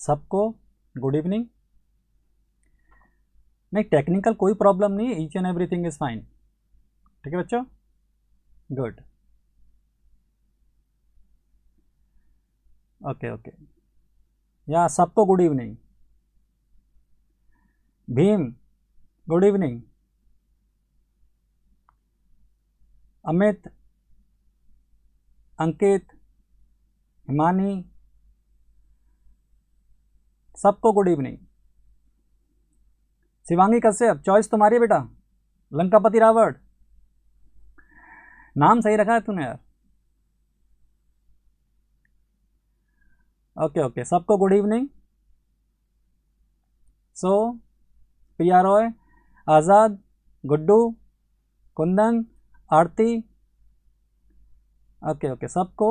सबको good evening. नहीं, technical कोई प्रॉब्लम नहीं है, each and everything is fine. ठीक है बच्चों, गुड, ओके ओके। या सबको good evening. Bhim good evening. Amit, Ankit, Himani, सबको good evening. Shivangi Kashyap, choice तुम्हारी है बेटा। लंकापति रावत, नाम सही रखा है तूने यार। ओके ओके, सबको good evening. So Priya Roy, Azad, Guddu, Kundan, Aarti, okay okay सबको।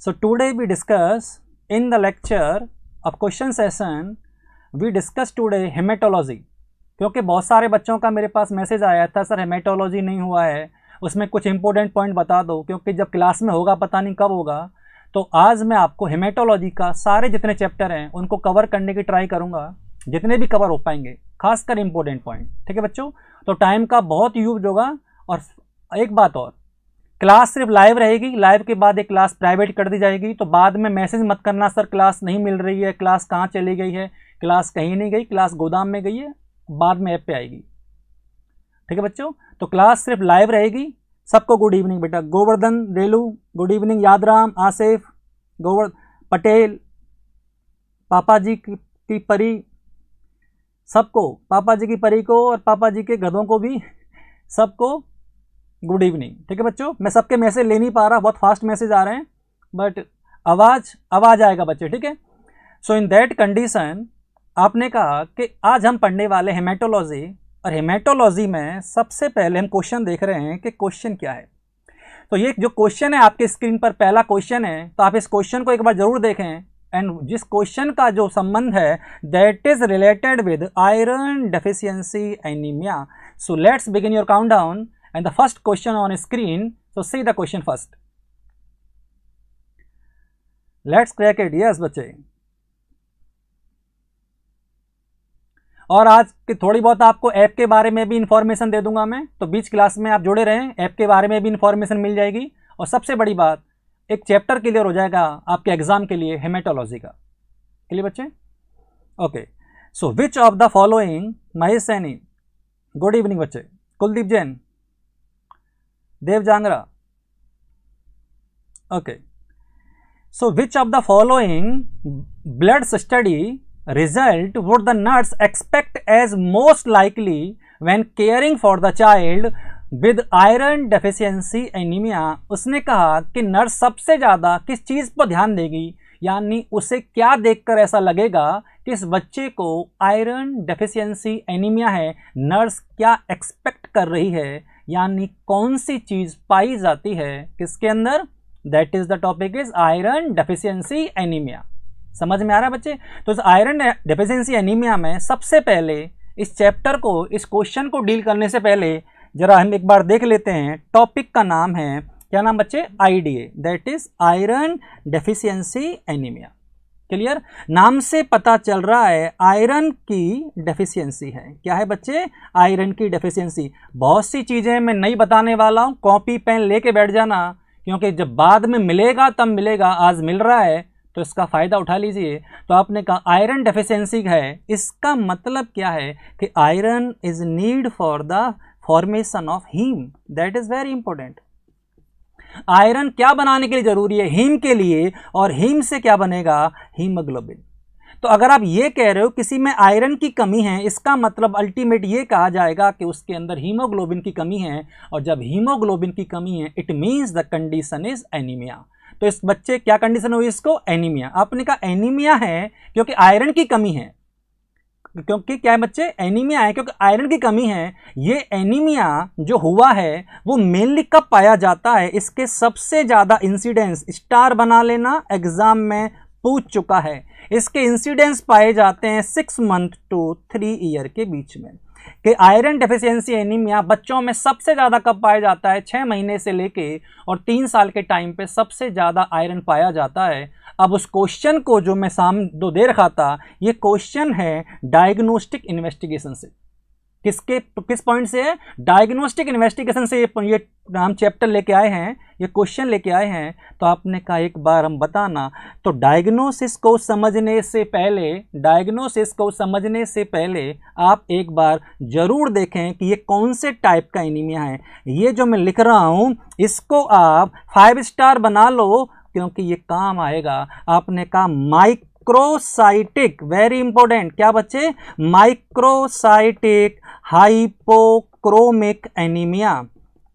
So today we discuss in the lecture of question session, we discuss today haematology. क्योंकि बहुत सारे बच्चों का मेरे पास मैसेज आया था, सर हेमेटोलॉजी नहीं हुआ है, उसमें कुछ इंपॉर्टेंट पॉइंट बता दो, क्योंकि जब क्लास में होगा पता नहीं कब होगा। तो आज मैं आपको हेमेटोलॉजी का सारे जितने चैप्टर हैं उनको कवर करने की ट्राई करूंगा, जितने भी कवर हो पाएंगे, खासकर इंपॉर्टेंट पॉइंट। ठीक है बच्चों, तो टाइम का बहुत यूज होगा। और एक बात और, क्लास सिर्फ लाइव रहेगी, लाइव के बाद एक क्लास प्राइवेट कर दी जाएगी। तो बाद में मैसेज मत करना सर क्लास नहीं मिल रही है, क्लास कहाँ चली गई है। क्लास कहीं नहीं गई, क्लास गोदाम में गई है, बाद में ऐप पे आएगी। ठीक है बच्चों, तो क्लास सिर्फ लाइव रहेगी। सबको गुड इवनिंग बेटा। Govardhan, Relu good evening. यादराम, आसिफ, पटेल, पापा जी की परी, सबको, पापा जी की परी को और पापा जी के गधों को भी सबको गुड इवनिंग। ठीक है बच्चों, मैं सबके मैसेज ले नहीं पा रहा, बहुत फास्ट मैसेज आ रहे हैं, बट आवाज आएगा बच्चे। ठीक है, सो इन दैट कंडीशन आपने कहा कि आज हम पढ़ने वाले हेमेटोलॉजी, और हेमेटोलॉजी में सबसे पहले हम क्वेश्चन देख रहे हैं कि क्वेश्चन क्या है। तो ये जो क्वेश्चन है आपके स्क्रीन पर, पहला क्वेश्चन है, तो आप इस क्वेश्चन को एक बार जरूर देखें। एंड जिस क्वेश्चन का जो संबंध है that is related with iron deficiency anaemia. So let's begin your countdown and the first question on screen. So see the question first, let's crack it. Yes बच्चे, और आज की थोड़ी बहुत आपको ऐप के बारे में भी इंफॉर्मेशन दे दूंगा मैं, तो बीच क्लास में आप जुड़े रहें, ऐप के बारे में भी इंफॉर्मेशन मिल जाएगी। और सबसे बड़ी बात, एक चैप्टर क्लियर हो जाएगा आपके एग्जाम के लिए हेमेटोलॉजी का। क्लियर बच्चे? Okay, so which of the following, Mahesh Saini good evening बच्चे, Kuldeep Jain, Dev Jangra, okay. So which of the following blood study result would the nurse expect as most likely when caring for the child with iron deficiency anemia। उसने कहा कि nurse सबसे ज़्यादा किस चीज़ पर ध्यान देगी, यानी उसे क्या देखकर ऐसा लगेगा कि इस बच्चे को आयरन डेफिशिएंसी एनीमिया है। नर्स क्या एक्सपेक्ट कर रही है, यानी कौन सी चीज़ पाई जाती है किसके अंदर, that is the topic is iron deficiency anaemia. समझ में आ रहा है बच्चे? तो इस आयरन डेफिशिएंसी एनीमिया में सबसे पहले इस चैप्टर को, इस क्वेश्चन को डील करने से पहले जरा हम एक बार देख लेते हैं। टॉपिक का नाम है, क्या नाम बच्चे, IDA, that is iron deficiency anaemia. Clear? नाम से पता चल रहा है आयरन की डेफिशिएंसी है। क्या है बच्चे? आयरन की डेफिशिएंसी। बहुत सी चीज़ें मैं नहीं बताने वाला हूँ, कॉपी पेन लेके बैठ जाना, क्योंकि जब बाद में मिलेगा तब मिलेगा, आज मिल रहा है तो इसका फ़ायदा उठा लीजिए। तो आपने कहा आयरन डेफिशिएंसी है, इसका मतलब क्या है कि iron is need for the formation of haem, that is very important. Iron क्या बनाने के लिए जरूरी है, हीम के लिए, और हीम से क्या बनेगा, हीमोग्लोबिन। तो अगर आप ये कह रहे हो किसी में आयरन की कमी है, इसका मतलब अल्टीमेट ये कहा जाएगा कि उसके अंदर हीमोग्लोबिन की कमी है, और जब हीमोग्लोबिन की कमी है it means the condition is anaemia. तो इस बच्चे क्या कंडीशन हुई, इसको एनीमिया। आपने कहा एनीमिया है क्योंकि आयरन की कमी है, क्योंकि क्या है बच्चे, एनीमिया है क्योंकि आयरन की कमी है। ये एनीमिया जो हुआ है वो मेनली कब पाया जाता है, इसके सबसे ज़्यादा इंसिडेंस, स्टार बना लेना, एग्जाम में पूछ चुका है। इसके इंसिडेंस पाए जाते हैं 6 मंथ टू 3 ईयर के बीच में। कि आयरन डेफिशिएंसी एनीमिया बच्चों में सबसे ज़्यादा कब पाया जाता है, 6 महीने से लेके और 3 साल के टाइम पे सबसे ज़्यादा आयरन पाया जाता है। अब उस क्वेश्चन को जो मैं दो दे रखा था, ये क्वेश्चन है डायग्नोस्टिक इन्वेस्टिगेशन से। किस पॉइंट से है? डायग्नोस्टिक इन्वेस्टिगेशन से ये हम चैप्टर लेके आए हैं, ये क्वेश्चन लेके आए हैं। तो आपने कहा एक बार हम बताना। तो डायग्नोसिस को समझने से पहले आप एक बार जरूर देखें कि ये कौन से टाइप का एनीमिया है। ये जो मैं लिख रहा हूं इसको आप 5 स्टार बना लो, क्योंकि ये काम आएगा। आपने कहा माइक्रोसाइटिक, वेरी इंपॉर्टेंट, क्या बच्चे? Microcytic hypochromic anaemia.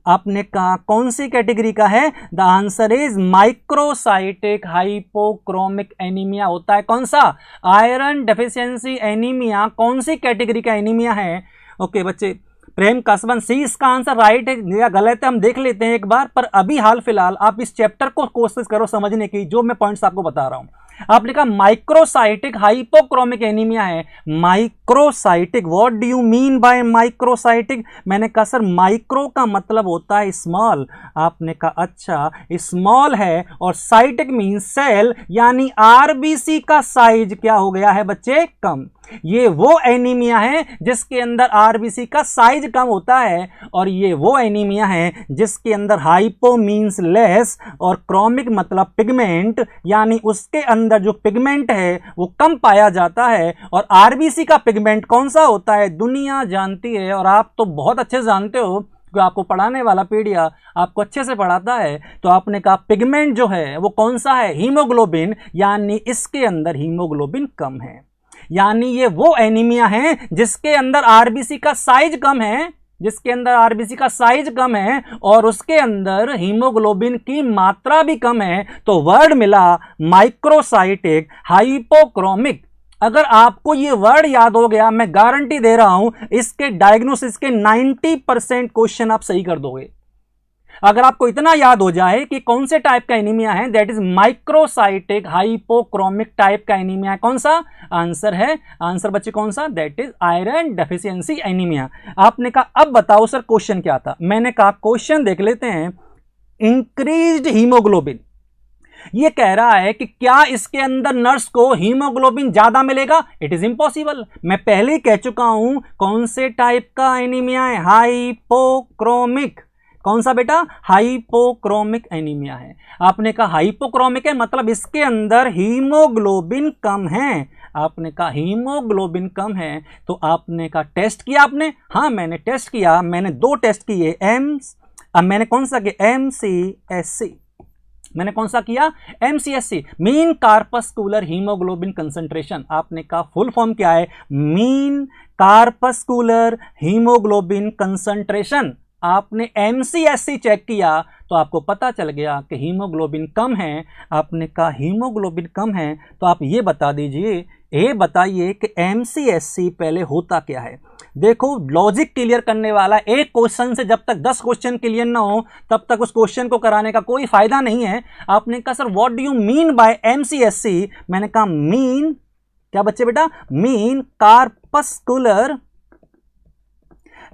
आपने कहा कौन सी कैटेगरी का है? The answer is microcytic hypochromic anaemia होता है। कौन सा? आयरन डेफिशिएंसी एनीमिया कौन सी कैटेगरी का एनीमिया है? ओके बच्चे, प्रेम कसवन सी इसका आंसर राइट है या गलत है हम देख लेते हैं एक बार। पर अभी हाल फिलहाल आप इस चैप्टर को कोशिश करो समझने की, जो मैं पॉइंट्स आपको बता रहा हूं। आपने कहा माइक्रोसाइटिक हाइपोक्रोमिक एनीमिया है। Microcytic, what do you mean by microcytic? मैंने कहा सर माइक्रो का मतलब होता है स्मॉल। आपने कहा अच्छा स्मॉल है, और साइटिक मीन सेल, यानी आरबीसी का साइज क्या हो गया है बच्चे? कम। ये वो एनीमिया है जिसके अंदर आरबीसी का साइज कम होता है, और ये वो एनीमिया है जिसके अंदर हाइपो मीन्स लेस और क्रोमिक मतलब पिगमेंट, यानी उसके अंदर जो पिगमेंट है वो कम पाया जाता है। और आरबीसी का पिगमेंट कौन सा होता है? दुनिया जानती है, और आप तो बहुत अच्छे जानते हो कि आपको पढ़ाने वाला पीडिया आपको अच्छे से पढ़ाता है। तो आपने कहा पिगमेंट जो है वो कौन सा है? हीमोग्लोबिन, यानी इसके अंदर हीमोग्लोबिन कम है। यानी ये वो एनीमिया है जिसके अंदर आरबीसी का साइज कम है, और उसके अंदर हीमोग्लोबिन की मात्रा भी कम है। तो वर्ड मिला माइक्रोसाइटिक हाइपोक्रोमिक। अगर आपको ये वर्ड याद हो गया, मैं गारंटी दे रहा हूं इसके डायग्नोसिस के 90% क्वेश्चन आप सही कर दोगे। अगर आपको इतना याद हो जाए कि कौन से टाइप का एनीमिया है, that is microcytic hypochromic type का एनीमिया। कौन सा आंसर बच्चे? कौन सा? That is iron deficiency anaemia. आपने कहा अब बताओ सर क्वेश्चन क्या था? मैंने कहा क्वेश्चन देख लेते हैं। इंक्रीज्ड हीमोग्लोबिन, ये कह रहा है कि क्या इसके अंदर नर्स को हीमोग्लोबिन ज्यादा मिलेगा? It is impossible. मैं पहले ही कह चुका हूं कौन से टाइप का एनीमिया है? हाइपोक्रोमिक। कौन सा बेटा? हाइपोक्रोमिक एनीमिया है। आपने कहा हाइपोक्रोमिक है मतलब इसके अंदर हीमोग्लोबिन कम है। आपने कहा हीमोग्लोबिन कम है, तो आपने कहा टेस्ट किया आपने? हाँ मैंने टेस्ट किया, मैंने 2 टेस्ट किए। मैंने कौन सा किया? MCSC। मैंने कौन सा किया? MCSC, mean corpuscular haemoglobin concentration. आपने कहा फुल फॉर्म क्या है? Mean corpuscular haemoglobin concentration. आपने MCSC चेक किया तो आपको पता चल गया कि हीमोग्लोबिन कम है। आपने कहा हीमोग्लोबिन कम है, तो आप ये बता दीजिए, ये बताइए कि MCSC पहले होता क्या है। देखो लॉजिक क्लियर करने वाला एक क्वेश्चन से जब तक 10 क्वेश्चन क्लियर ना हो तब तक उस क्वेश्चन को कराने का कोई फायदा नहीं है। आपने कहा sir what do you mean by MCSC? मैंने कहा मीन क्या बच्चे बेटा? Mean corpuscular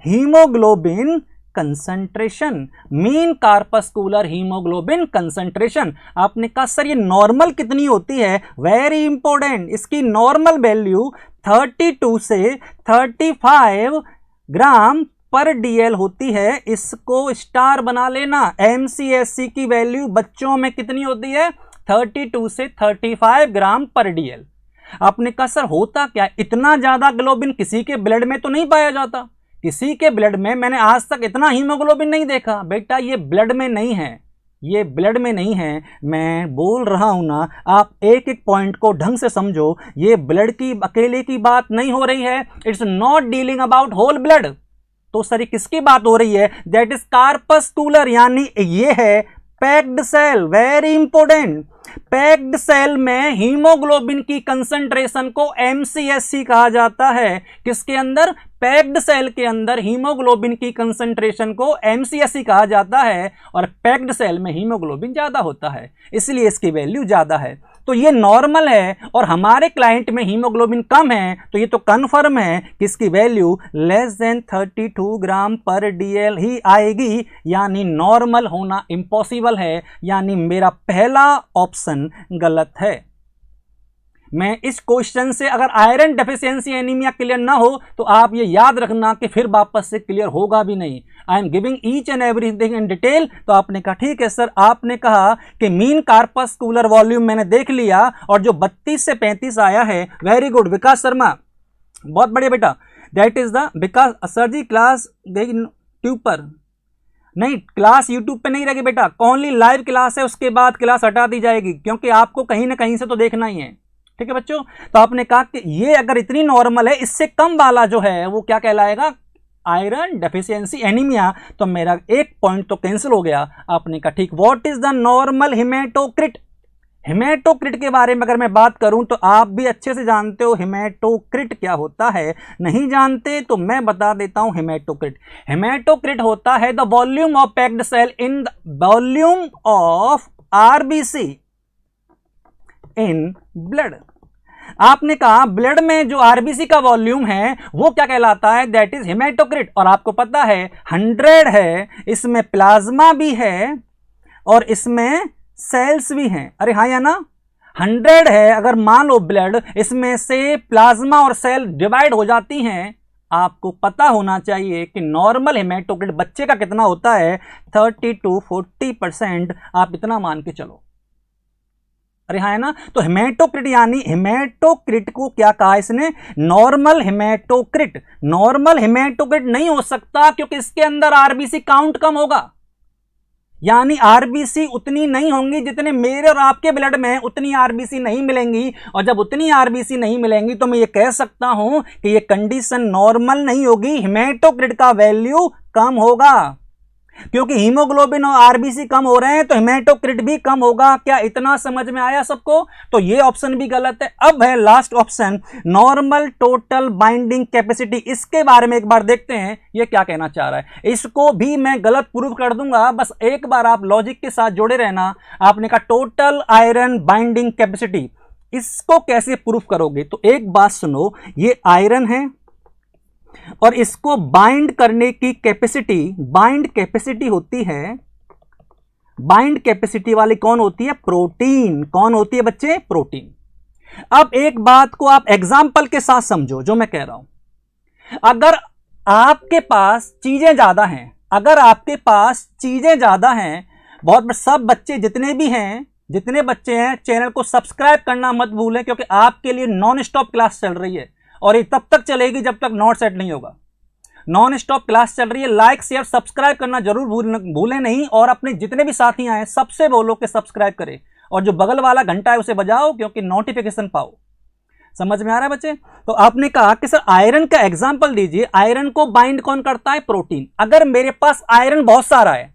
haemoglobin concentration. Mean corpuscular haemoglobin concentration. आपने कहा सर ये नॉर्मल कितनी होती है? वेरी इंपॉर्टेंट, इसकी नॉर्मल वैल्यू 32 से 35 ग्राम पर DL होती है। इसको स्टार बना लेना। MCSC की वैल्यू बच्चों में कितनी होती है? 32 से 35 ग्राम पर DL। आपने कहा सर होता क्या? इतना ज्यादा ग्लोबिन किसी के ब्लड में तो नहीं पाया जाता। किसी के ब्लड में मैंने आज तक इतना हीमोग्लोबिन नहीं देखा। बेटा ये ब्लड में नहीं है, ये ब्लड में नहीं है। मैं बोल रहा हूं ना, आप एक एक पॉइंट को ढंग से समझो। ये ब्लड की अकेले की बात नहीं हो रही है। It's not dealing about whole blood. तो सर किसकी बात हो रही है? दैट इज कार्पस्कुलर, यानी ये है packed cell. Very important, packed cell में हीमोग्लोबिन की कंसंट्रेशन को MCSC कहा जाता है। किसके अंदर? पैक्ड सेल के अंदर हीमोग्लोबिन की कंसंट्रेशन को MCSC कहा जाता है, और पैक्ड सेल में हीमोग्लोबिन ज्यादा होता है, इसलिए इसकी वैल्यू ज्यादा है। तो ये नॉर्मल है और हमारे क्लाइंट में हीमोग्लोबिन कम है, तो ये तो कन्फर्म है कि इसकी वैल्यू लेस देन 32 ग्राम पर डीएल ही आएगी, यानी नॉर्मल होना इम्पॉसिबल है, यानी मेरा पहला ऑप्शन गलत है। मैं इस क्वेश्चन से अगर आयरन डेफिशिएंसी एनीमिया क्लियर ना हो तो आप ये याद रखना कि फिर वापस से क्लियर होगा भी नहीं। I am giving each and everything in detail. तो आपने कहा ठीक है सर, आपने कहा कि मीन कार्पस्कुलर वॉल्यूम मैंने देख लिया और जो 32 से 35 आया है, वेरी गुड विकास शर्मा, बहुत बढ़िया बेटा। That is the Vikas sir ji class tube पर नहीं, क्लास यूट्यूब पे नहीं रहेगी बेटा, ओनली लाइव क्लास है, उसके बाद क्लास हटा दी जाएगी क्योंकि आपको कहीं ना कहीं से तो देखना ही है। ठीक है बच्चों, तो आपने कहा कि ये अगर इतनी नॉर्मल है, इससे कम वाला जो है वो क्या कहलाएगा, आयरन डेफिशिएंसी एनीमिया। तो मेरा एक पॉइंट तो कैंसिल हो गया। आपने कहा ठीक। What is the normal haematocrit. Haematocrit के बारे में अगर मैं बात करूं तो आप भी अच्छे से जानते हो हिमेटोक्रिट क्या होता है। नहीं जानते तो मैं बता देता हूं हिमेटोक्रिट। हिमेटोक्रिट होता है the volume of packed cell in the volume of RBC in blood. आपने कहा ब्लड में जो आरबीसी का वॉल्यूम है वो क्या कहलाता है, दैट इज हिमेटोक्रिट। और आपको पता है 100 है, इसमें प्लाज्मा भी है और इसमें सेल्स भी हैं। अरे हाँ या ना, 100 है, अगर मान लो ब्लड, इसमें से प्लाज्मा और सेल डिवाइड हो जाती हैं। आपको पता होना चाहिए कि नॉर्मल हिमेटोक्रिट बच्चे का कितना होता है, 30 to 40%। आप इतना मान के चलो। अरे हाँ है ना, तो हिमेटोक्रिट यानी हिमेटोक्रिट को क्या कहा इसने, नॉर्मल हिमेटोक्रिट। नॉर्मल हिमेटोक्रिट नहीं हो सकता क्योंकि इसके अंदर आरबीसी काउंट कम होगा, यानी आरबीसी उतनी नहीं होंगी जितने मेरे और आपके ब्लड में, उतनी आरबीसी नहीं मिलेंगी। और जब उतनी आरबीसी नहीं मिलेंगी तो मैं ये कह सकता हूं कि ये कंडीशन नॉर्मल नहीं होगी, हिमेटोक्रिट का वैल्यू कम होगा। क्योंकि हीमोग्लोबिन और आरबीसी कम हो रहे हैं तो हिमेटोक्रिट भी कम होगा। क्या इतना समझ में आया सबको? तो ये ऑप्शन भी गलत है। अब है last option, normal total binding capacity. इसके बारे में एक बार देखते हैं ये क्या कहना चाह रहा है। इसको भी मैं गलत प्रूफ कर दूंगा, बस एक बार आप लॉजिक के साथ जोड़े रहना। आपने कहा टोटल आयरन बाइंडिंग कैपेसिटी, इसको कैसे प्रूफ करोगे? तो एक बात सुनो, ये आयरन है और इसको बाइंड करने की कैपेसिटी, बाइंड कैपेसिटी होती है, बाइंड कैपेसिटी वाली कौन होती है? प्रोटीन। कौन होती है बच्चे? प्रोटीन। अब एक बात को आप एग्जाम्पल के साथ समझो जो मैं कह रहा हूं। अगर आपके पास चीजें ज्यादा हैं, अगर आपके पास चीजें ज्यादा हैं, बहुत सब बच्चे जितने भी हैं, जितने बच्चे हैं, चैनल को सब्सक्राइब करना मत भूलें क्योंकि आपके लिए नॉन स्टॉप क्लास चल रही है और ये तब तक चलेगी जब तक नोट सेट नहीं होगा। नॉन स्टॉप क्लास चल रही है। लाइक शेयर सब्सक्राइब करना जरूर भूलें नहीं, और अपने जितने भी साथी आए सबसे बोलो कि सब्सक्राइब करें और जो बगल वाला घंटा है उसे बजाओ क्योंकि नोटिफिकेशन पाओ। समझ में आ रहा है बच्चे? तो आपने कहा कि सर आयरन का एग्जांपल दीजिए। आयरन को बाइंड कौन करता है? प्रोटीन। अगर मेरे पास आयरन बहुत सारा है,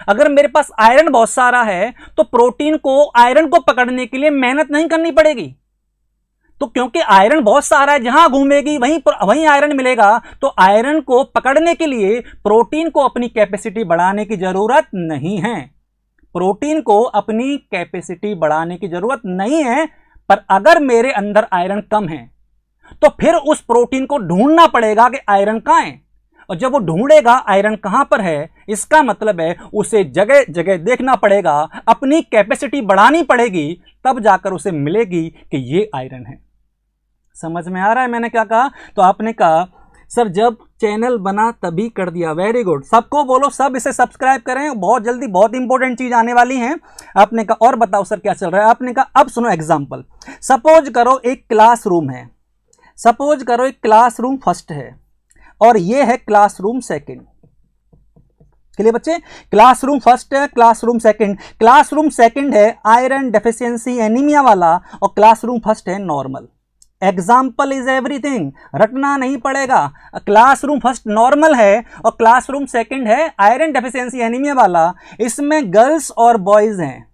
अगर मेरे पास आयरन बहुत सारा है तो प्रोटीन को, आयरन को पकड़ने के लिए मेहनत नहीं करनी पड़ेगी। तो क्योंकि आयरन बहुत सारा है, जहां घूमेगी वहीं आयरन मिलेगा, तो आयरन को पकड़ने के लिए प्रोटीन को अपनी कैपेसिटी बढ़ाने की जरूरत नहीं है। प्रोटीन को अपनी कैपेसिटी बढ़ाने की जरूरत नहीं है। पर अगर मेरे अंदर आयरन कम है तो फिर उस प्रोटीन को ढूंढना पड़ेगा कि आयरन कहां है, और जब वो ढूंढेगा आयरन कहां पर है, इसका मतलब है उसे जगह जगह देखना पड़ेगा, अपनी कैपेसिटी बढ़ानी पड़ेगी, तब जाकर उसे मिलेगी कि ये आयरन है। समझ में आ रहा है मैंने क्या कहा? तो आपने कहा सर जब चैनल बना तभी कर दिया। वेरी गुड, सबको बोलो सब इसे सब्सक्राइब करें, बहुत जल्दी बहुत इंपॉर्टेंट चीज आने वाली है। आपने कहा और बताओ सर क्या चल रहा है? आपने कहा अब सुनो एग्जांपल। सपोज करो एक क्लासरूम है, सपोज करो एक क्लासरूम फर्स्ट है और ये है क्लासरूम सेकंड। के लिए बच्चे, क्लासरूम फर्स्ट है, क्लासरूम सेकंड। क्लासरूम सेकंड है आयरन डेफिशिएंसी एनीमिया वाला और क्लासरूम फर्स्ट है नॉर्मल। एग्जाम्पल इज एवरीथिंग, रटना नहीं पड़ेगा। क्लासरूम फर्स्ट नॉर्मल है और क्लासरूम सेकंड है आयरन डेफिशिएंसी एनीमिया वाला। इसमें गर्ल्स और बॉयज हैं।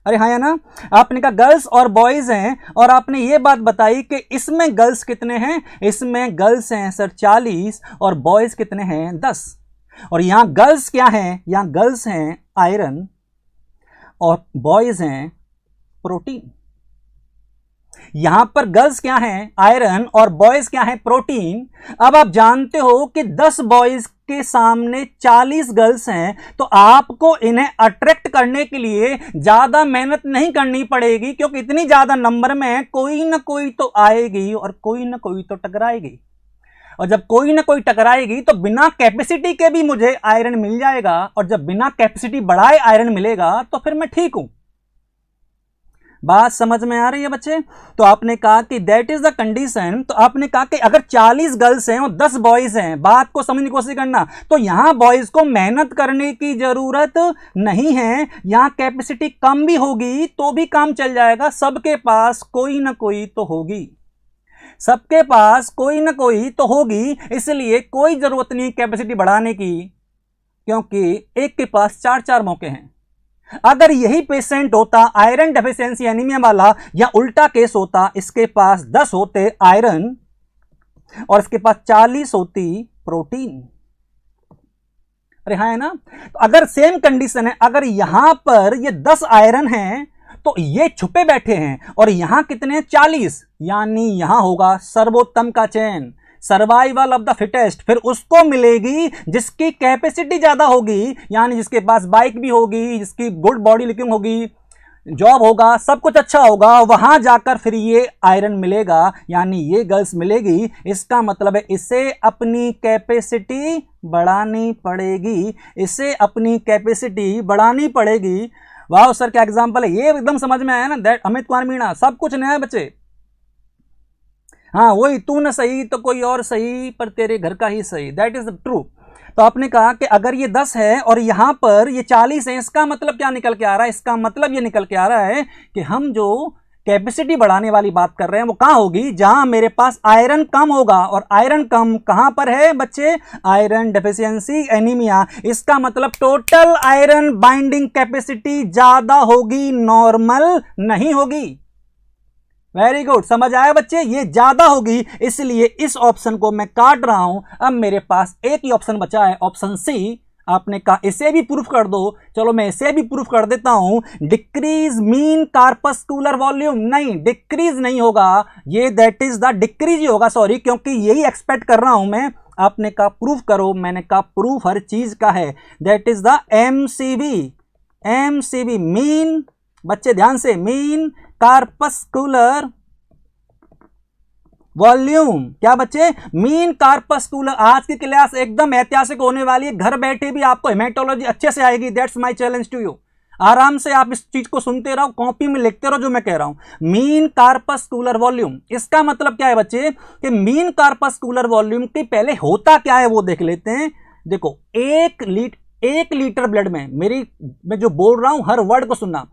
अरे हाँ या ना, आपने कहा गर्ल्स और बॉयज हैं और आपने ये बात बताई कि इसमें गर्ल्स कितने हैं? इसमें गर्ल्स हैं सर 40 और बॉयज कितने हैं? 10। और यहां गर्ल्स क्या हैं? यहां गर्ल्स हैं आयरन और बॉयज हैं प्रोटीन। यहां पर गर्ल्स क्या हैं, आयरन, और बॉयज क्या हैं, प्रोटीन। अब आप जानते हो कि 10 बॉयज के सामने 40 गर्ल्स हैं, तो आपको इन्हें अट्रैक्ट करने के लिए ज्यादा मेहनत नहीं करनी पड़ेगी, क्योंकि इतनी ज्यादा नंबर में कोई ना कोई तो आएगी और कोई ना कोई तो टकराएगी। और जब कोई ना कोई टकराएगी तो बिना कैपेसिटी के भी मुझे आयरन मिल जाएगा, और जब बिना कैपेसिटी बढ़ाए आयरन मिलेगा तो फिर मैं ठीक हूं। बात समझ में आ रही है बच्चे? तो आपने कहा कि दैट इज द कंडीशन। तो आपने कहा कि अगर 40 गर्ल्स हैं और 10 बॉयज हैं, बात को समझने की कोशिश करना, तो यहां बॉयज को मेहनत करने की जरूरत नहीं है, यहां कैपेसिटी कम भी होगी तो भी काम चल जाएगा। सबके पास कोई ना कोई तो होगी, सबके पास कोई ना कोई तो होगी, इसलिए कोई जरूरत नहीं कैपेसिटी बढ़ाने की, क्योंकि एक के पास 4-4 मौके हैं। अगर यही पेशेंट होता आयरन डेफिशिएंसी एनीमिया वाला, या उल्टा केस होता, इसके पास 10 होते आयरन और इसके पास 40 होती प्रोटीन। अरे हाँ है ना? तो अगर सेम कंडीशन है, अगर यहां पर ये 10 आयरन हैं तो ये छुपे बैठे हैं, और यहां कितने हैं, 40, यानी यहां होगा सर्वोत्तम का चयन, सर्वाइवल ऑफ द फिटेस्ट। फिर उसको मिलेगी जिसकी कैपेसिटी ज्यादा होगी, यानी जिसके पास बाइक भी होगी, जिसकी गुड बॉडी लुकिंग होगी, जॉब होगा, सब कुछ अच्छा होगा, वहां जाकर फिर ये आयरन मिलेगा, यानी ये गर्ल्स मिलेगी। इसका मतलब है इसे अपनी कैपेसिटी बढ़ानी पड़ेगी, इसे अपनी कैपेसिटी बढ़ानी पड़ेगी। वाह सर क्या एग्जांपल है, ये एकदम समझ में आया ना? दैट अमित कुमार मीणा, सब कुछ नया है बच्चे। हाँ वही, तू न सही तो कोई और सही, पर तेरे घर का ही सही, दैट इज ट्रू। तो आपने कहा कि अगर ये 10 है और यहां पर ये 40 है, इसका मतलब क्या निकल के आ रहा है? इसका मतलब ये निकल के आ रहा है कि हम जो कैपेसिटी बढ़ाने वाली बात कर रहे हैं वो कहां होगी, जहां मेरे पास आयरन कम होगा। और आयरन कम कहां पर है बच्चे? Iron deficiency anaemia. इसका मतलब टोटल आयरन बाइंडिंग कैपेसिटी ज्यादा होगी, नॉर्मल नहीं होगी। वेरी गुड, समझ आया बच्चे? ये ज्यादा होगी, इसलिए इस ऑप्शन को मैं काट रहा हूं। अब मेरे पास एक ही ऑप्शन बचा है, ऑप्शन सी। आपने कहा इसे भी प्रूफ कर दो, चलो मैं इसे भी प्रूफ कर देता हूं। डिक्रीज मीन कार्पस्कुलर वॉल्यूम, नहीं डिक्रीज नहीं होगा, ये दैट इज द डिक्रीज ही होगा, सॉरी, क्योंकि यही एक्सपेक्ट कर रहा हूं मैं। आपने कहा प्रूफ करो, मैंने कहा प्रूफ हर चीज का है, that is the MCV. MCV mean, बच्चे ध्यान से, मीन कार्पस्कुलर वॉल्यूम। क्या बच्चे? Mean corpuscular. आज की क्लास एकदम ऐतिहासिक होने वाली है, घर बैठे भी आपको हेमेटोलॉजी अच्छे से आएगी। That's my challenge to you. आराम से आप इस चीज को सुनते रहो, कॉपी में लिखते रहो जो मैं कह रहा हूं। मीन कार्पस्कुलर वॉल्यूम, इसका मतलब क्या है बच्चे कि मीन कार्पस्कुलर वॉल्यूम के पहले होता क्या है वो देख लेते हैं। देखो, 1 लीटर ब्लड में, मैं जो बोल रहा हूं हर वर्ड को सुनना,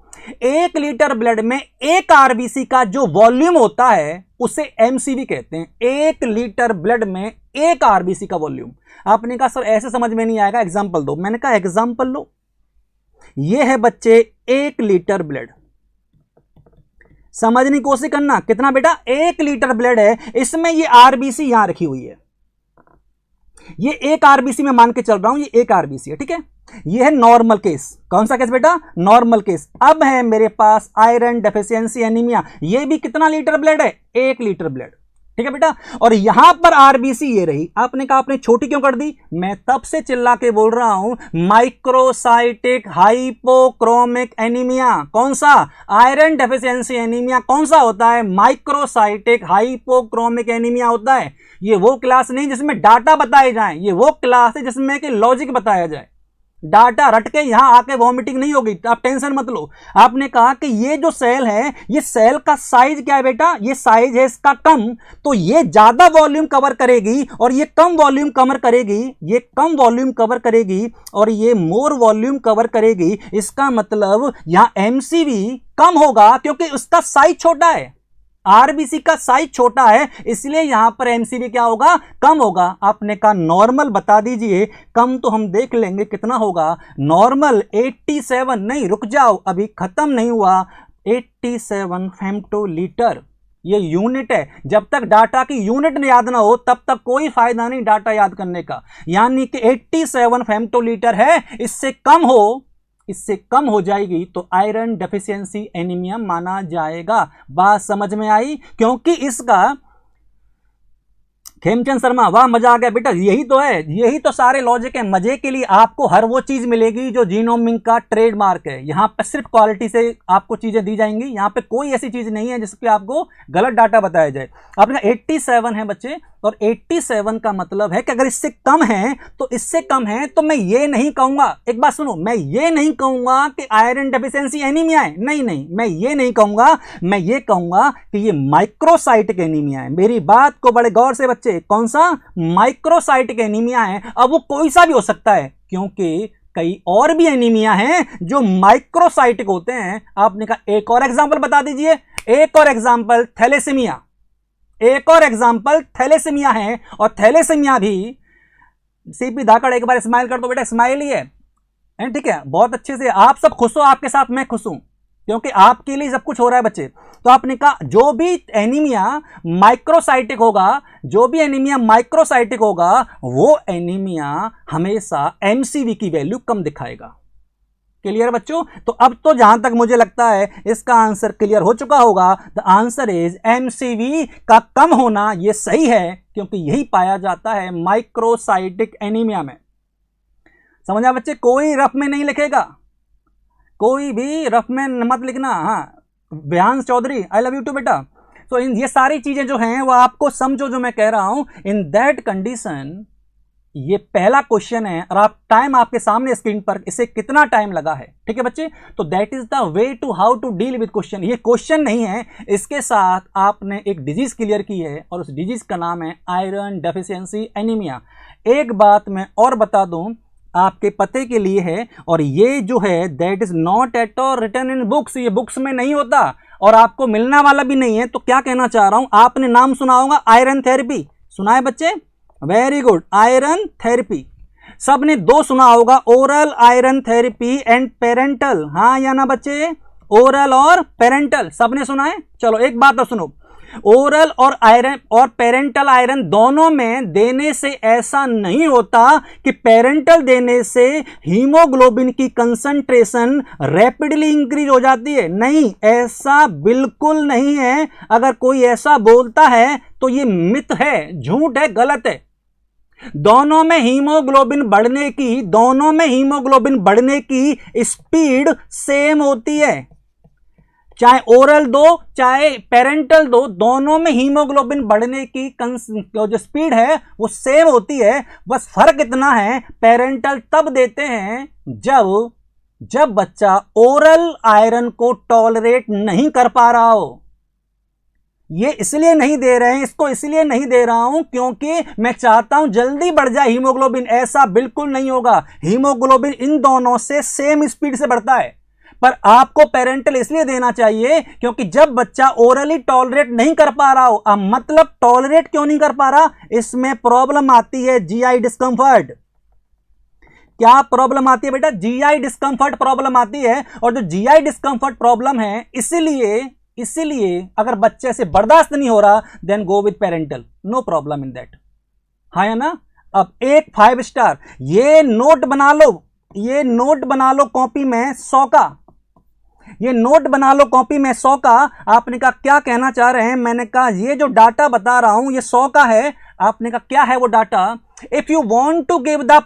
1 लीटर ब्लड में 1 आरबीसी का जो वॉल्यूम होता है उसे एमसीवी कहते हैं। 1 लीटर ब्लड में 1 आरबीसी का वॉल्यूम। आपने कहा सर ऐसे समझ में नहीं आएगा, एग्जांपल दो। मैंने कहा एग्जांपल लो, ये है बच्चे 1 लीटर ब्लड। समझने की कोशिश करना, कितना बेटा? 1 लीटर ब्लड है, इसमें ये आरबीसी यहां रखी हुई है, ये 1 आरबीसी में मान के चल रहा हूं, ये 1 आरबीसी है, ठीक है। ये है नॉर्मल केस। कौन सा केस बेटा? Normal case. अब है मेरे पास आयरन डेफिशिएंसी एनीमिया, ये भी कितना लीटर ब्लड है? 1 लीटर ब्लड, ठीक है बेटा। और यहां पर आरबीसी ये रही। आपने कहा आपने छोटी क्यों कर दी? मैं तब से चिल्ला के बोल रहा हूं, माइक्रोसाइटिक हाइपोक्रोमिक एनीमिया। कौन सा? आयरन डेफिशिएंसी एनीमिया कौन सा होता है? माइक्रोसाइटिक हाइपोक्रोमिक एनीमिया होता है। ये वो क्लास नहीं जिसमें डाटा बताए जाएं, ये वो क्लास है जिसमें कि लॉजिक बताया जाए। डाटा रट के यहां आके वॉमिटिंग नहीं होगी, आप टेंशन मत लो। आपने कहा कि ये जो सेल है, ये सेल का साइज क्या है बेटा? ये साइज है इसका कम, तो ये ज्यादा वॉल्यूम कवर करेगी और ये कम वॉल्यूम कवर करेगी, ये कम वॉल्यूम कवर करेगी और ये मोर वॉल्यूम कवर करेगी। इसका मतलब यहां एमसीवी कम होगा क्योंकि उसका साइज छोटा है, आरबीसी का साइज छोटा है, इसलिए यहां पर एमसीवी क्या होगा? कम होगा। आपने कहा नॉर्मल बता दीजिए, कम तो हम देख लेंगे कितना होगा। नॉर्मल 87, नहीं रुक जाओ, अभी खत्म नहीं हुआ। 87 फेम्टोलीटर ये यूनिट है। जब तक डाटा की यूनिट याद ना हो तब तक कोई फायदा नहीं डाटा याद करने का। यानी कि 87 फेम्टोलीटर है, इससे कम हो इससे कम हो जाएगी तो आयरन डेफिशिएंसी एनीमिया माना जाएगा। बात समझ में आई? क्योंकि इसका खेमचंद शर्मा, वाह मजा आ गया बेटा, यही तो है, यही तो सारे लॉजिक है। मजे के लिए आपको हर वो चीज मिलेगी जो जीनोमिक का ट्रेडमार्क है। यहाँ पे सिर्फ क्वालिटी से आपको चीजें दी जाएंगी, यहाँ पे कोई ऐसी चीज नहीं है जिस पे आपको गलत डाटा बताया जाए। आपने 87 है बच्चे, और 87 का मतलब है कि अगर इससे कम है तो इससे कम है तो मैं ये नहीं कहूंगा, एक बात सुनो, मैं ये नहीं कहूंगा कि आयरन डेफिशिएंसी एनीमिया है, नहीं नहीं, मैं ये नहीं कहूंगा, मैं ये कहूंगा कि ये माइक्रोसाइटिक एनीमिया है। मेरी बात को बड़े गौर से बच्चे, कौन सा? माइक्रोसाइटिक एनीमिया है। अब वो कोई सा भी हो सकता है, क्योंकि कई और भी एनीमिया हैं जो माइक्रोसाइटिक होते हैं। आपने कहा एक और एग्जांपल बता दीजिए, एक और एग्जांपल थैलेसीमिया, एक और एग्जांपल थैलेसीमिया है। और थैलेसीमिया भी, सीपी धाकड़ एक बार स्माइल कर दो बेटा, स्माइल ही है, ठीक है, बहुत अच्छे से। आप सब खुश हो, आपके साथ मैं खुश हूं, क्योंकि आपके लिए सब कुछ हो रहा है बच्चे। तो आपने कहा जो भी एनीमिया माइक्रोसाइटिक होगा, जो भी एनीमिया माइक्रोसाइटिक होगा, वो एनीमिया हमेशा एमसीवी की वैल्यू कम दिखाएगा। क्लियर बच्चों? तो अब तो जहां तक मुझे लगता है इसका आंसर क्लियर हो चुका होगा। द आंसर इज एमसीवी का कम होना ये सही है, क्योंकि यही पाया जाता है माइक्रोसाइटिक एनीमिया में। समझा बच्चे? कोई रफ में नहीं लिखेगा, कोई भी रफ में मत लिखना। हाँ, Behan Chaudhary, I love you too बेटा। तो इन ये सारी चीजें जो हैं वो आपको समझो जो मैं कह रहा हूं। इन दैट कंडीशन, ये पहला क्वेश्चन है और आप टाइम आपके सामने स्क्रीन पर, इसे कितना टाइम लगा है, ठीक है बच्चे? तो that is the way to how to deal with question. ये क्वेश्चन नहीं है, इसके साथ आपने एक डिजीज क्लियर की है और उस डिजीज का नाम है आयरन डेफिशिएंसी एनीमिया। एक बात मैं और बता दूं आपके पते के लिए है, और ये जो है that is not at all written in books, ये बुक्स में नहीं होता और आपको मिलने वाला भी नहीं है। तो क्या कहना चाह रहा हूं, आपने नाम सुना होगा आयरन थेरेपी, सुना है बच्चे? Very good, iron therapy. सबने दो सुना होगा, oral iron therapy and parental, हाँ या ना बच्चे? ओरल और पेरेंटल सबने सुना है? चलो एक बात तो सुनो, ओरल और आयरन और पेरेंटल आयरन दोनों में देने से ऐसा नहीं होता कि पेरेंटल देने से हीमोग्लोबिन की कंसंट्रेशन रैपिडली इंक्रीज हो जाती है। नहीं, ऐसा बिल्कुल नहीं है। अगर कोई ऐसा बोलता है तो ये मिथ है, झूठ है, गलत है। दोनों में हीमोग्लोबिन बढ़ने की स्पीड सेम होती है, चाहे ओरल दो चाहे पेरेंटल दो, दोनों में हीमोग्लोबिन बढ़ने की जो स्पीड है वो सेम होती है। बस फर्क इतना है, पेरेंटल तब देते हैं जब बच्चा ओरल आयरन को टॉलरेट नहीं कर पा रहा हो। ये इसलिए नहीं दे रहे हैं, इसको इसलिए नहीं दे रहा हूं क्योंकि मैं चाहता हूं जल्दी बढ़ जाए हीमोग्लोबिन, ऐसा बिल्कुल नहीं होगा। हीमोग्लोबिन इन दोनों से सेम स्पीड से बढ़ता है, पर आपको पेरेंटल इसलिए देना चाहिए क्योंकि जब बच्चा ओरली टॉलरेट नहीं कर पा रहा हो। अब मतलब टॉलरेट क्यों नहीं कर पा रहा? इसमें प्रॉब्लम आती है जीआई डिस्कंफर्ट। क्या प्रॉब्लम आती है बेटा? जीआई डिस्कंफर्ट प्रॉब्लम आती है। और जो जीआई डिस्कंफर्ट प्रॉब्लम है, इसीलिए अगर बच्चे से बर्दाश्त नहीं हो रहा, then go with parenteral, no problem in that, हाँ या ना? अब एक 5 स्टार, ये नोट बना लो कॉपी में 100 का, ये नोट बना लो कॉपी में 100 का। आपने कहा क्या कहना चाह रहे हैं? मैंने कहा ये जो डाटा बता रहा हूं ये 100 का है। आपने कहा क्या है वो data? If you want to give the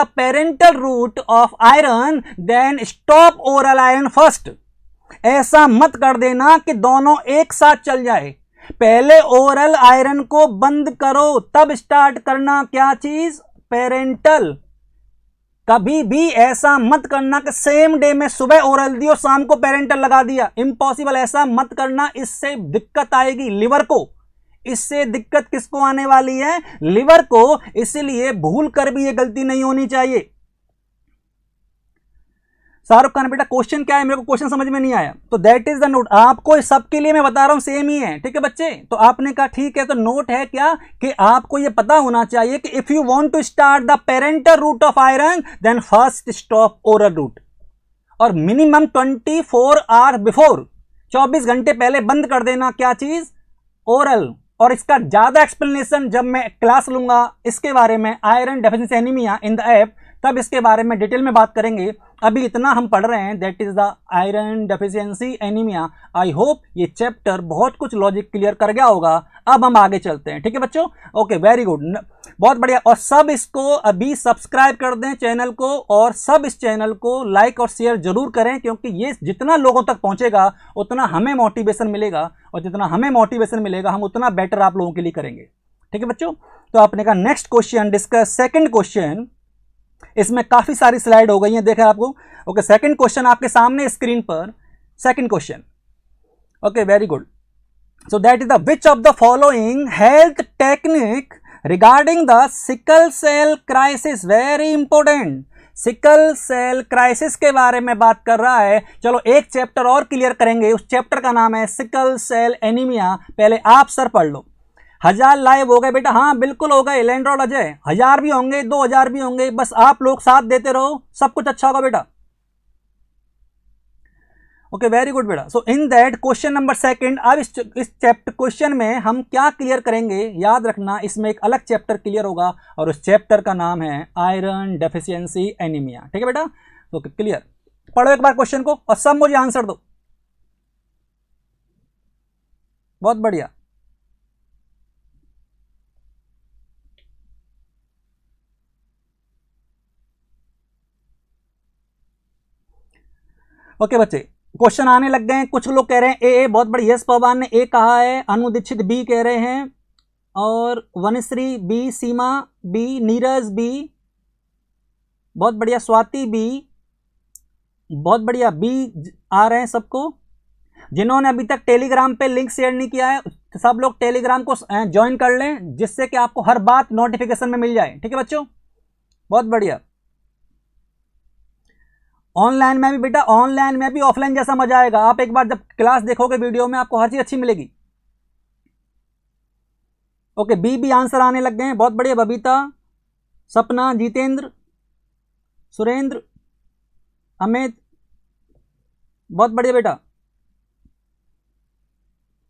parenteral route of iron, then stop oral iron first. ऐसा मत कर देना कि दोनों एक साथ चल जाए। पहले ओरल आयरन को बंद करो, तब स्टार्ट करना क्या चीज? पेरेंटल। कभी भी ऐसा मत करना कि सेम डे में सुबह ओरल दियो शाम को पेरेंटल लगा दिया, इम्पॉसिबल। ऐसा मत करना, इससे दिक्कत आएगी लिवर को। इससे दिक्कत किसको आने वाली है? लिवर को। इसलिए भूल कर भी ये गलती नहीं होनी चाहिए। शाहरुख खान बेटा क्वेश्चन क्या है? मेरे को क्वेश्चन समझ में नहीं आया, तो दैट इज द नोट। आपको सबके लिए मैं बता रहा हूं सेम ही है, ठीक है बच्चे? तो आपने कहा ठीक है, तो नोट है क्या कि आपको ये पता होना चाहिए कि if you want to start the parenteral route of iron, then first stop oral route, और मिनिमम 24 आवर बिफोर, 24 घंटे पहले बंद कर देना क्या चीज? ओरल। और इसका ज्यादा एक्सप्लेनेशन जब मैं क्लास लूंगा इसके बारे में, iron deficiency anaemia in the app, तब इसके बारे में डिटेल में बात करेंगे। अभी इतना हम पढ़ रहे हैं, that is the iron deficiency anaemia. I hope ये चैप्टर बहुत कुछ लॉजिक क्लियर कर गया होगा। अब हम आगे चलते हैं, ठीक है बच्चों। ओके, वेरी गुड, बहुत बढ़िया। और सब इसको अभी सब्सक्राइब कर दें चैनल को, और सब इस चैनल को लाइक और शेयर जरूर करें, क्योंकि ये जितना लोगों तक पहुंचेगा उतना हमें मोटिवेशन मिलेगा, और जितना हमें मोटिवेशन मिलेगा हम उतना बेटर आप लोगों के लिए करेंगे, ठीक है बच्चों। तो आपने कहा next question discuss second question. इसमें काफी सारी स्लाइड हो गई हैं, देखा आपको। ओके, सेकंड क्वेश्चन आपके सामने स्क्रीन पर, second question. Okay, very good. So that is the which of the following health technique regarding the sickle cell crisis, very important. Sickle cell crisis के बारे में बात कर रहा है। चलो एक चैप्टर और क्लियर करेंगे, उस चैप्टर का नाम है सिकल सेल एनीमिया। पहले आप सर पढ़ लो। 1000 लाइव हो गए बेटा, हाँ बिल्कुल हो गए लैंड्रॉड अजय। 1000 भी होंगे, 2000 भी होंगे, बस आप लोग साथ देते रहो, सब कुछ अच्छा होगा बेटा। ओके, वेरी गुड बेटा। So in that question number second, अब इस चैप्टर क्वेश्चन में हम क्या क्लियर करेंगे, याद रखना इसमें एक अलग चैप्टर क्लियर होगा, और उस चैप्टर का नाम है आयरन डेफिशिएंसी एनीमिया, ठीक है बेटा। तो क्लियर, पढ़ो एक बार क्वेश्चन को और सब मुझे आंसर दो। बहुत बढ़िया। ओके बच्चे, क्वेश्चन आने लग गए हैं। कुछ लोग कह रहे हैं ए, बहुत बड़ी, यस पवन ने ए कहा है, अनु दीक्षित बी कह रहे हैं, और वनश्री बी, सीमा बी, नीरज बी, बहुत बढ़िया, स्वाति बी, बहुत बढ़िया, बी आ रहे हैं सबको। जिन्होंने अभी तक टेलीग्राम पे लिंक शेयर नहीं किया है, सब लोग टेलीग्राम को ज्वाइन कर लें, जिससे कि आपको हर बात नोटिफिकेशन में मिल जाए, ठीक है बच्चों। बहुत बढ़िया। ऑनलाइन में भी बेटा, ऑनलाइन में भी ऑफलाइन जैसा मजा आएगा। आप एक बार जब क्लास देखोगे वीडियो में, आपको हर चीज अच्छी मिलेगी। ओके, बी आंसर आने लग गए हैं, बहुत बढ़िया। बबीता, सपना, जितेंद्र, सुरेंद्र, अमित, बहुत बढ़िया बेटा,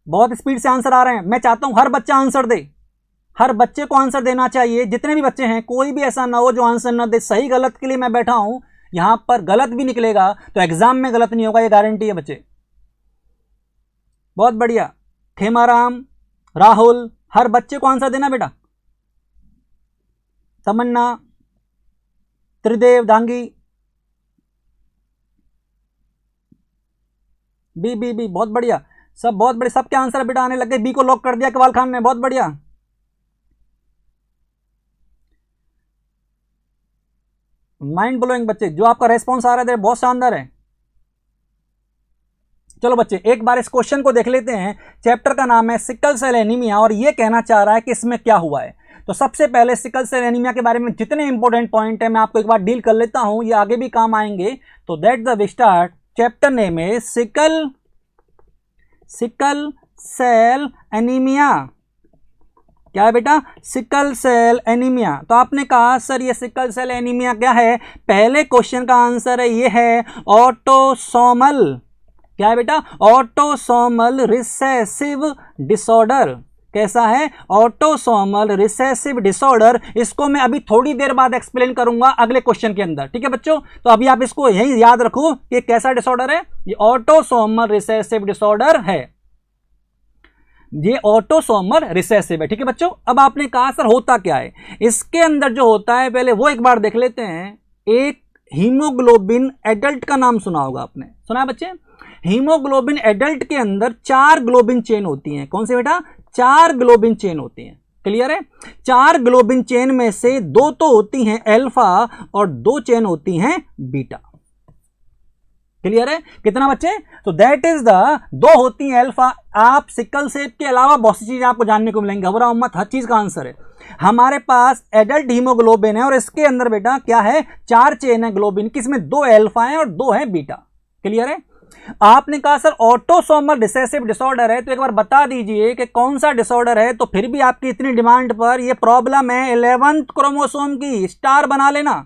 बहुत स्पीड से आंसर आ रहे हैं। मैं चाहता हूं हर बच्चा आंसर दे, हर बच्चे को आंसर देना चाहिए। जितने भी बच्चे हैं, कोई भी ऐसा ना हो जो आंसर ना दे। सही गलत के लिए मैं बैठा हूं, यहां पर गलत भी निकलेगा तो एग्जाम में गलत नहीं होगा, ये गारंटी है बच्चे। बहुत बढ़िया। खेमाराम, राहुल, हर बच्चे को आंसर देना बेटा। तमन्ना, त्रिदेव, दांगी, बी, बहुत बढ़िया, सब बहुत बढ़िया, सबके आंसर बेटा आने लग गए। बी को लॉक कर दिया इकबाल खान ने, बहुत बढ़िया। माइंड ब्लोइंग बच्चे, जो आपका रेस्पॉन्स आ रहा है बहुत शानदार है। चलो बच्चे, एक बार इस क्वेश्चन को देख लेते हैं। चैप्टर का नाम है सिकल सेल एनीमिया, और ये कहना चाह रहा है कि इसमें क्या हुआ है। तो सबसे पहले सिकल सेल एनीमिया के बारे में जितने इंपॉर्टेंट पॉइंट है मैं आपको एक बार डील कर लेता हूं, ये आगे भी काम आएंगे। तो that the start. Chapter name है सिकल सेल एनीमिया। क्या है बेटा? Sickle cell anaemia. तो आपने कहा सर ये सिकल सेल एनीमिया क्या है? पहले क्वेश्चन का आंसर है ये है ऑटोसोमल। क्या है बेटा? Autosomal recessive disorder. कैसा है? Autosomal recessive disorder. इसको मैं अभी थोड़ी देर बाद एक्सप्लेन करूंगा अगले क्वेश्चन के अंदर, ठीक है बच्चों? तो अभी आप इसको यही याद रखो कि कैसा डिसऑर्डर है, ये ऑटोसोमल रिसेसिव डिसऑर्डर है, ये ऑटोसोमल रिसेसिव है, ठीक है बच्चों? अब आपने कहा सर होता क्या है इसके अंदर? जो होता है पहले वो एक बार देख लेते हैं। एक हीमोग्लोबिन एडल्ट का नाम सुना होगा आपने, सुना है बच्चे? हीमोग्लोबिन एडल्ट के अंदर 4 ग्लोबिन चेन होती हैं। कौन से बेटा? 4 ग्लोबिन चेन होती हैं। क्लियर है? 4 ग्लोबिन चेन में से 2 तो होती हैं अल्फा और 2 चेन होती हैं बीटा। क्लियर है? कितना बच्चे? तो दैट इज द 2 होती हैं अल्फा। आप सिकल सेल के अलावा बहुत सी चीजें आपको जानने को मिलेंगी, घबराओ मत, हर चीज का आंसर है। हमारे पास एडल्ट हीमोग्लोबिन है और इसके अंदर बेटा क्या है? 4 चेन है ग्लोबिन की, इसमें 2 अल्फा है और 2 है बीटा। क्लियर है? आपने कहा सर ऑटोसोमल रिसेसिव डिसऑर्डर है, तो एक बार बता दीजिए कि कौन सा डिसऑर्डर है। तो फिर भी आपकी इतनी डिमांड पर ये प्रॉब्लम है 11th क्रोमोसोम की, स्टार बना लेना।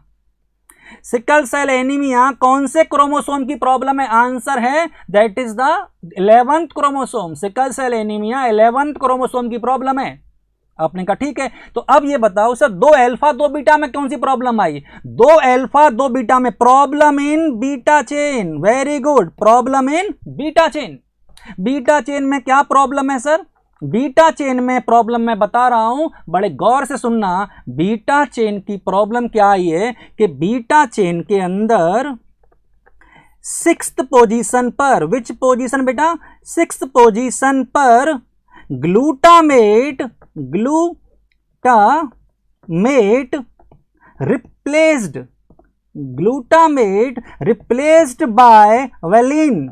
सिकल सेल एनीमिया कौन से क्रोमोसोम की प्रॉब्लम है? आंसर है that is the 11th chromosome. Sickle cell anaemia 11th chromosome की प्रॉब्लम है। आपने कहा ठीक है। तो अब ये बताओ सर 2 अल्फा 2 बीटा में कौन सी प्रॉब्लम आई? 2 अल्फा 2 बीटा में problem in beta chain. Very good, problem in beta chain. Beta chain में क्या प्रॉब्लम है सर? बीटा चेन में प्रॉब्लम मैं बता रहा हूं, बड़े गौर से सुनना। बीटा चेन की प्रॉब्लम क्या आई है कि बीटा चेन के अंदर 6th पोजीशन पर, विच पोजीशन बेटा? 6th पोजीशन पर glutamate replaced by valine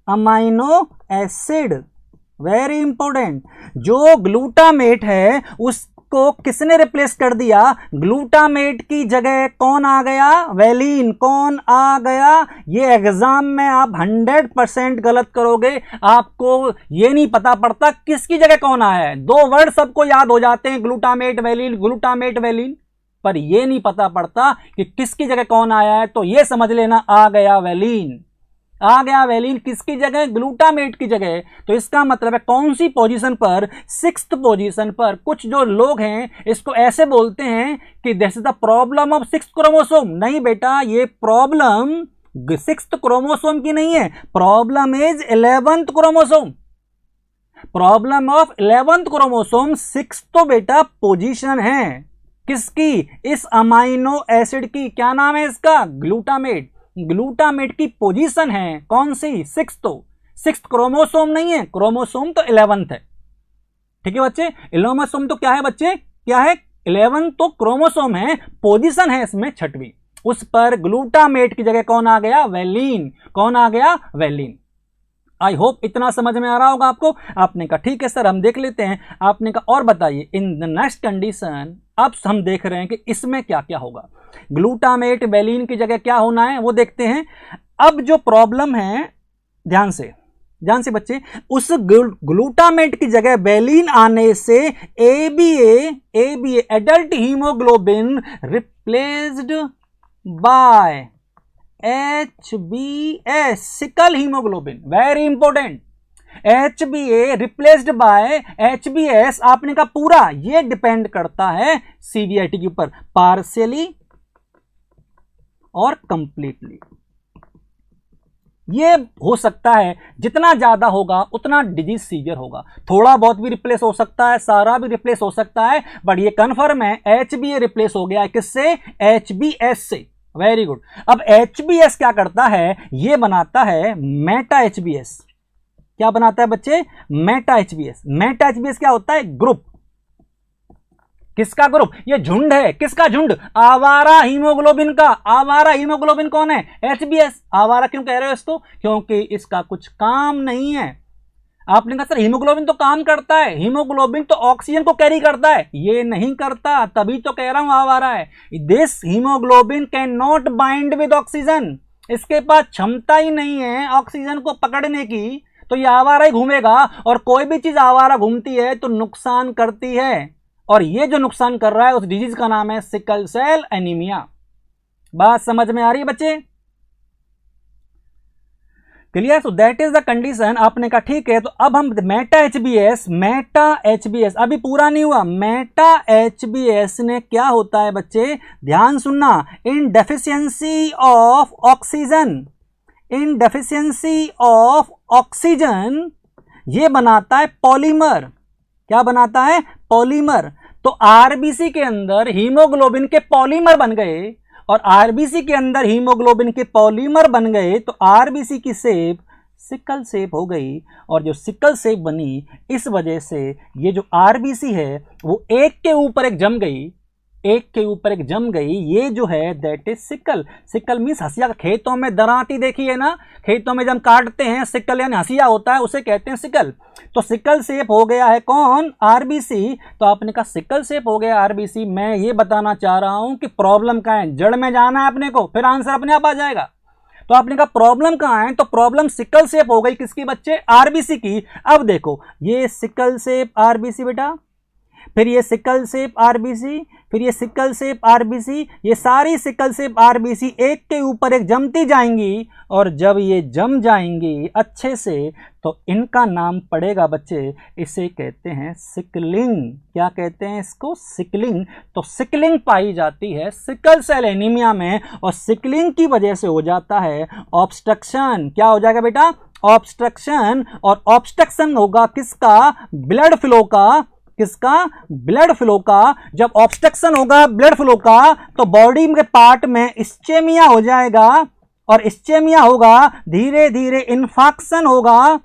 amino acid. Very important, जो ग्लूटामेट है उसको किसने रिप्लेस कर दिया? ग्लूटामेट की जगह कौन आ गया? वेलिन। कौन आ गया? ये एग्जाम में आप 100% गलत करोगे, आपको ये नहीं पता पड़ता किसकी जगह कौन आया है। 2 वर्ड सबको याद हो जाते हैं, ग्लूटामेट वेलिन, पर ये नहीं पता पड़ता कि किसकी जगह कौन आया है। तो ये समझ लेना, आ गया वेलिन किसकी जगह? ग्लूटामेट की जगह। तो इसका मतलब है कौन सी पोजीशन पर? 6th पोजीशन पर। कुछ जो लोग हैं इसको ऐसे बोलते हैं कि this is the problem of 6th chromosome. नहीं बेटा, ये प्रॉब्लम 6th क्रोमोसोम की नहीं है, problem is 11th chromosome. Problem of 11th chromosome. 6 तो बेटा पोजीशन है किसकी? इस अमाइनो एसिड की। क्या नाम है इसका? ग्लूटामेट की पोजीशन है कौन सी? 6th। तो 6th क्रोमोसोम नहीं है, क्रोमोसोम तो 11th है। ठीक है बच्चे, 11th तो क्या है बच्चे? क्या है? 11 तो क्रोमोसोम है, पोजीशन है इसमें 6वीं। उस पर ग्लूटामेट की जगह कौन आ गया? वेलिन। कौन आ गया? वेलिन। आई होप इतना समझ में आ रहा होगा आपको। आपने कहा ठीक है सर, हम देख लेते हैं। आपने कहा और बताइए, इन द नेक्स्ट कंडीशन अब हम देख रहे हैं कि इसमें क्या क्या होगा। ग्लूटामेट वेलिन की जगह क्या होना है वो देखते हैं। अब जो प्रॉब्लम है, ध्यान से बच्चे, उस ग्लूटामेट की जगह वेलिन आने से ABA adult haemoglobin replaced by HbS sickle haemoglobin. Very important, HbA replaced by HbS। आपने का पूरा ये डिपेंड करता है CVIT के ऊपर, पार्शियली और कंप्लीटली। ये हो सकता है जितना ज्यादा होगा उतना डिजीज सीवियर होगा। थोड़ा बहुत भी रिप्लेस हो सकता है, सारा भी रिप्लेस हो सकता है, बट ये कंफर्म है HbA रिप्लेस हो गया है किससे? HbS से। Very good. अब HbS क्या करता है? ये बनाता है मेटा HbS। क्या बनाता है बच्चे? मेटा HbS क्या होता है? ग्रुप। किसका ग्रुप? ये झुंड है। किसका झुंड? आवारा हीमोग्लोबिन का। आवारा हीमोग्लोबिन कौन है? HbS। आवारा क्यों कह रहे हो इसको? क्योंकि इसका कुछ काम नहीं है। आपने कहा सर हीमोग्लोबिन तो काम करता है, हीमोग्लोबिन तो ऑक्सीजन को कैरी करता है। ये नहीं करता, तभी तो कह रहा हूं आवारा है। This haemoglobin can not bind with oxygen. इसके पास क्षमता ही नहीं है ऑक्सीजन को पकड़ने की, तो ये आवारा ही घूमेगा। और कोई भी चीज आवारा घूमती है तो नुकसान करती है, और ये जो नुकसान कर रहा है उस डिजीज का नाम है सिकल सेल एनीमिया। बात समझ में आ रही है बच्चे? Clear? So that is the condition. आपने कहा ठीक है, तो अब हम मेटा HbS अभी पूरा नहीं हुआ। मेटा HbS ने क्या होता है बच्चे? ध्यान सुनना। इन डेफिशिएंसी ऑफ ऑक्सीजन ये बनाता है पॉलीमर। क्या बनाता है? पॉलीमर। तो आरबीसी के अंदर हीमोग्लोबिन के पॉलीमर बन गए, और आरबीसी के अंदर हीमोग्लोबिन के पॉलीमर बन गए, तो आरबीसी की शेप सिकल शेप हो गई। और जो सिकल शेप बनी, इस वजह से ये जो आरबीसी है वो एक के ऊपर एक जम गई। ये जो है that is sickle. Sickle means हंसिया। खेतों में दरांती देखी है ना, खेतों में जब काटते हैं सिकल यानी हंसिया होता है, उसे कहते हैं सिकल। तो सिकल शेप हो गया है कौन? आरबीसी। तो आपने कहा सिकल शेप हो गया आरबीसी। मैं ये बताना चाह रहा हूं कि प्रॉब्लम कहां है, जड़ में जाना है अपने को, फिर आंसर अपने आप आ जाएगा। तो आपने कहा प्रॉब्लम कहां है, तो प्रॉब्लम सिकल शेप हो गई किसकी बच्चे? आरबीसी की। अब देखो ये सिकल शेप आरबीसी बेटा, फिर ये सिकल सेप आरबीसी, फिर ये सिकल सेप आरबीसी, ये सारी सिकल सेप आरबीसी एक के ऊपर एक जमती जाएंगी, और जब ये जम जाएंगी अच्छे से तो इनका नाम पड़ेगा बच्चे, इसे कहते हैं सिकलिंग। क्या कहते हैं इसको? सिकलिंग। तो सिकलिंग पाई जाती है सिकल सेल एनीमिया में, और सिकलिंग की वजह से हो जाता है ऑब्स्ट्रक्शन। क्या हो जाएगा बेटा? ऑब्स्ट्रक्शन। और ऑब्स्ट्रक्शन होगा किसका? ब्लड फ्लो का। किसका? ब्लड फ्लो का। जब ऑब्स्ट्रक्शन होगा ब्लड फ्लो का तो बॉडी के पार्ट में इस्चेमिया हो जाएगा, और इस्चेमिया होगा, धीरे धीरे इन्फेक्शन होगा,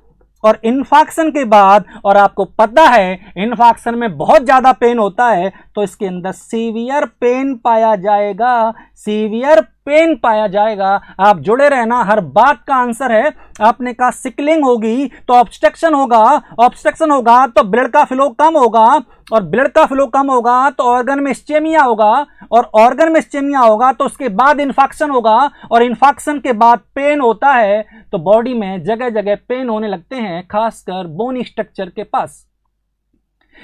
और इन्फेक्शन के बाद, और आपको पता है इन्फेक्शन में बहुत ज़्यादा पेन होता है, तो इसके अंदर सीवियर पेन पाया जाएगा। सीवियर पेन पाया जाएगा। आप जुड़े रहना, हर बात का आंसर है। आपने कहा सिकलिंग होगी तो ऑब्स्ट्रक्शन होगा, ऑब्स्ट्रक्शन होगा तो ब्लड का फ्लो कम होगा, और ब्लड का फ्लो कम होगा तो ऑर्गन में इस्चेमिया होगा, और ऑर्गन में इस्चेमिया होगा तो उसके बाद इन्फेक्शन होगा, और इन्फेक्शन के बाद पेन होता है। तो बॉडी में जगह जगह पेन होने लगते हैं, खासकर बोन स्ट्रक्चर के पास।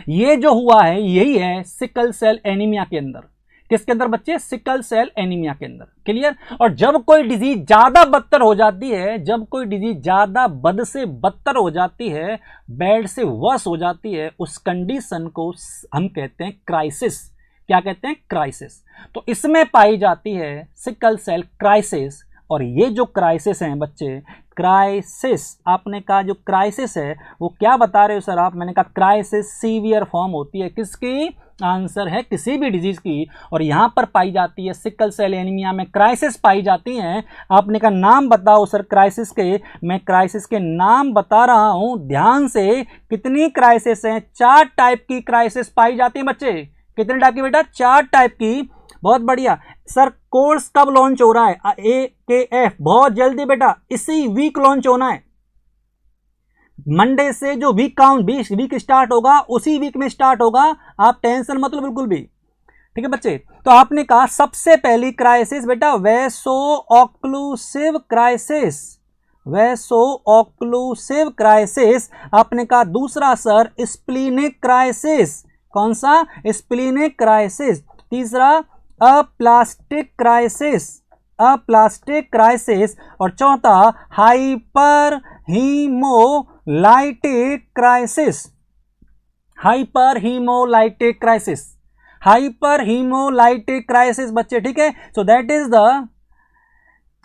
ये जो हुआ है यही है सिकल सेल एनीमिया के अंदर। किसके अंदर बच्चे? सिकल सेल एनीमिया के अंदर। क्लियर? और जब कोई डिजीज ज्यादा बदतर हो जाती है, जब कोई डिजीज ज्यादा बद से बदतर हो जाती है, बैड से वर्स हो जाती है, उस कंडीशन को हम कहते हैं क्राइसिस। क्या कहते हैं? क्राइसिस। तो इसमें पाई जाती है सिकल सेल क्राइसिस। और ये जो क्राइसिस हैं बच्चे, क्राइसिस, आपने कहा जो क्राइसिस है वो क्या बता रहे हो सर आप? मैंने कहा क्राइसिस सीवियर फॉर्म होती है किसकी? आंसर है किसी भी डिजीज की, और यहां पर पाई जाती है सिकल सेल एनीमिया में क्राइसिस पाई जाती हैं। आपने कहा नाम बताओ सर क्राइसिस के। मैं क्राइसिस के नाम बता रहा हूं ध्यान से। कितनी क्राइसिस हैं? 4 टाइप की क्राइसिस पाई जाती है बच्चे। कितने टाइप की बेटा? 4 टाइप की। बहुत बढ़िया सर। कोर्स कब लॉन्च हो रहा है? AKF बहुत जल्दी बेटा, इसी वीक लॉन्च होना है। मंडे से जो वीक काउंट वीक स्टार्ट होगा उसी वीक में स्टार्ट होगा। आप टेंशन मत लो बिल्कुल भी। ठीक है बच्चे? तो आपने कहा सबसे पहली क्राइसिस बेटा vaso occlusive crisis. Vaso occlusive crisis. आपने कहा दूसरा सर स्प्लीनिक क्राइसिस। कौन सा? Splenic crisis. तीसरा अप्लास्टिक क्राइसिस। Aplastic crisis. और चौथा hyper haemolytic crisis. Hyper haemolytic crisis. Hyper haemolytic crisis बच्चे। ठीक है? सो that is the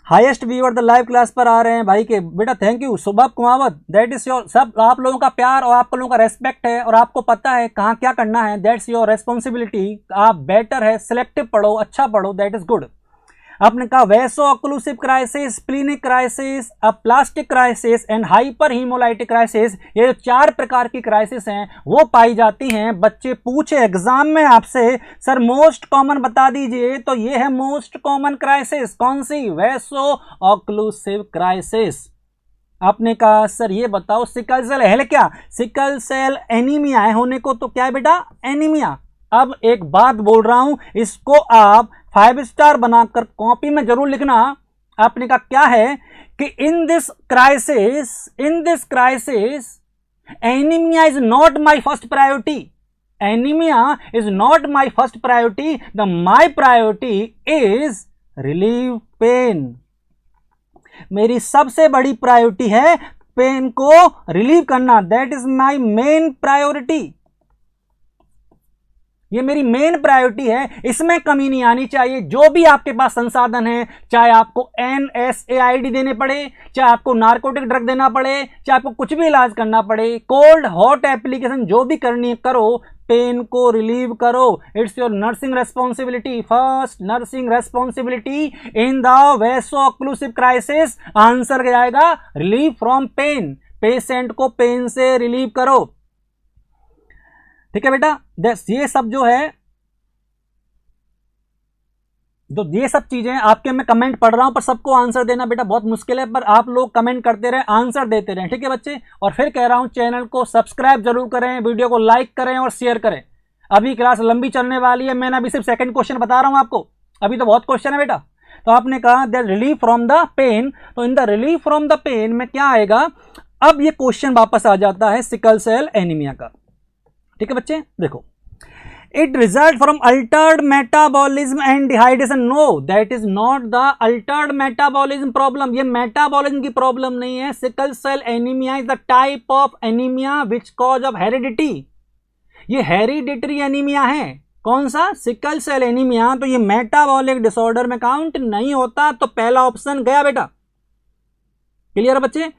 highest viewer the live class पर आ रहे हैं भाई के बेटा। थैंक यू सुबह कुमावत। दैट इज योर, सब आप लोगों का प्यार और आप लोगों का रेस्पेक्ट है, और आपको पता है कहाँ क्या करना है। That's your responsibility. आप बेटर है, सिलेक्टिव पढ़ो, अच्छा पढ़ो, दैट इज गुड। आपने कहा vaso occlusive crisis, splenic crisis, aplastic crisis and hyperhaemolytic crisis. ये जो 4 प्रकार की क्राइसिस हैं वो पाई जाती हैं। बच्चे पूछे एग्जाम में आपसे सर मोस्ट कॉमन बता दीजिए, तो ये है मोस्ट कॉमन क्राइसिस। कौन सी? Vaso occlusive crisis. आपने कहा सर ये बताओ सिकल सेल है क्या? सिकल सेल एनीमिया है होने को, तो क्या है बेटा? एनीमिया। अब एक बात बोल रहा हूं, इसको आप 5 स्टार बनाकर कॉपी में जरूर लिखना। आपने कहा क्या है कि in this crisis anaemia is not my first priority. Anaemia is not my first priority. The my priority is relieve pain. मेरी सबसे बड़ी प्रायोरिटी है पेन को रिलीव करना। That is my main priority. ये मेरी मेन प्रायोरिटी है, इसमें कमी नहीं आनी चाहिए। जो भी आपके पास संसाधन है, चाहे आपको NSAID देने पड़े, चाहे आपको नार्कोटिक ड्रग देना पड़े, चाहे आपको कुछ भी इलाज करना पड़े, कोल्ड हॉट एप्लीकेशन जो भी करनी है करो, पेन को रिलीव करो। It's your nursing responsibility, first nursing responsibility in the vaso occlusive crisis. Answer क्या आएगा? Relieve from pain. पेशेंट को पेन से रिलीव करो। ठीक है बेटा? ये सब जो है, तो ये सब चीजें आपके मैं कमेंट पढ़ रहा हूं, पर सबको आंसर देना बेटा बहुत मुश्किल है, पर आप लोग कमेंट करते रहे, आंसर देते रहे। ठीक है बच्चे? और फिर कह रहा हूं चैनल को सब्सक्राइब जरूर करें, वीडियो को लाइक करें और शेयर करें। अभी क्लास लंबी चलने वाली है, मैंने अभी सिर्फ सेकंड क्वेश्चन बता रहा हूं आपको, अभी तो बहुत क्वेश्चन है बेटा। तो आपने कहा the relief from the pain, तो in the relief from the pain में क्या आएगा? अब ये क्वेश्चन वापस आ जाता है सिकल सेल एनीमिया का। ठीक है बच्चे? देखो It results from altered metabolism and dehydration. No, that is not the altered metabolism problem. ये metabolism की problem नहीं है. Sickle cell anemia is the type of anemia which cause of heredity. ये hereditary anemia है. कौन सा? Sickle cell anaemia. तो ये मेटाबॉलिक डिसऑर्डर में काउंट नहीं होता. तो पहला ऑप्शन गया बेटा. क्लियर बच्चे?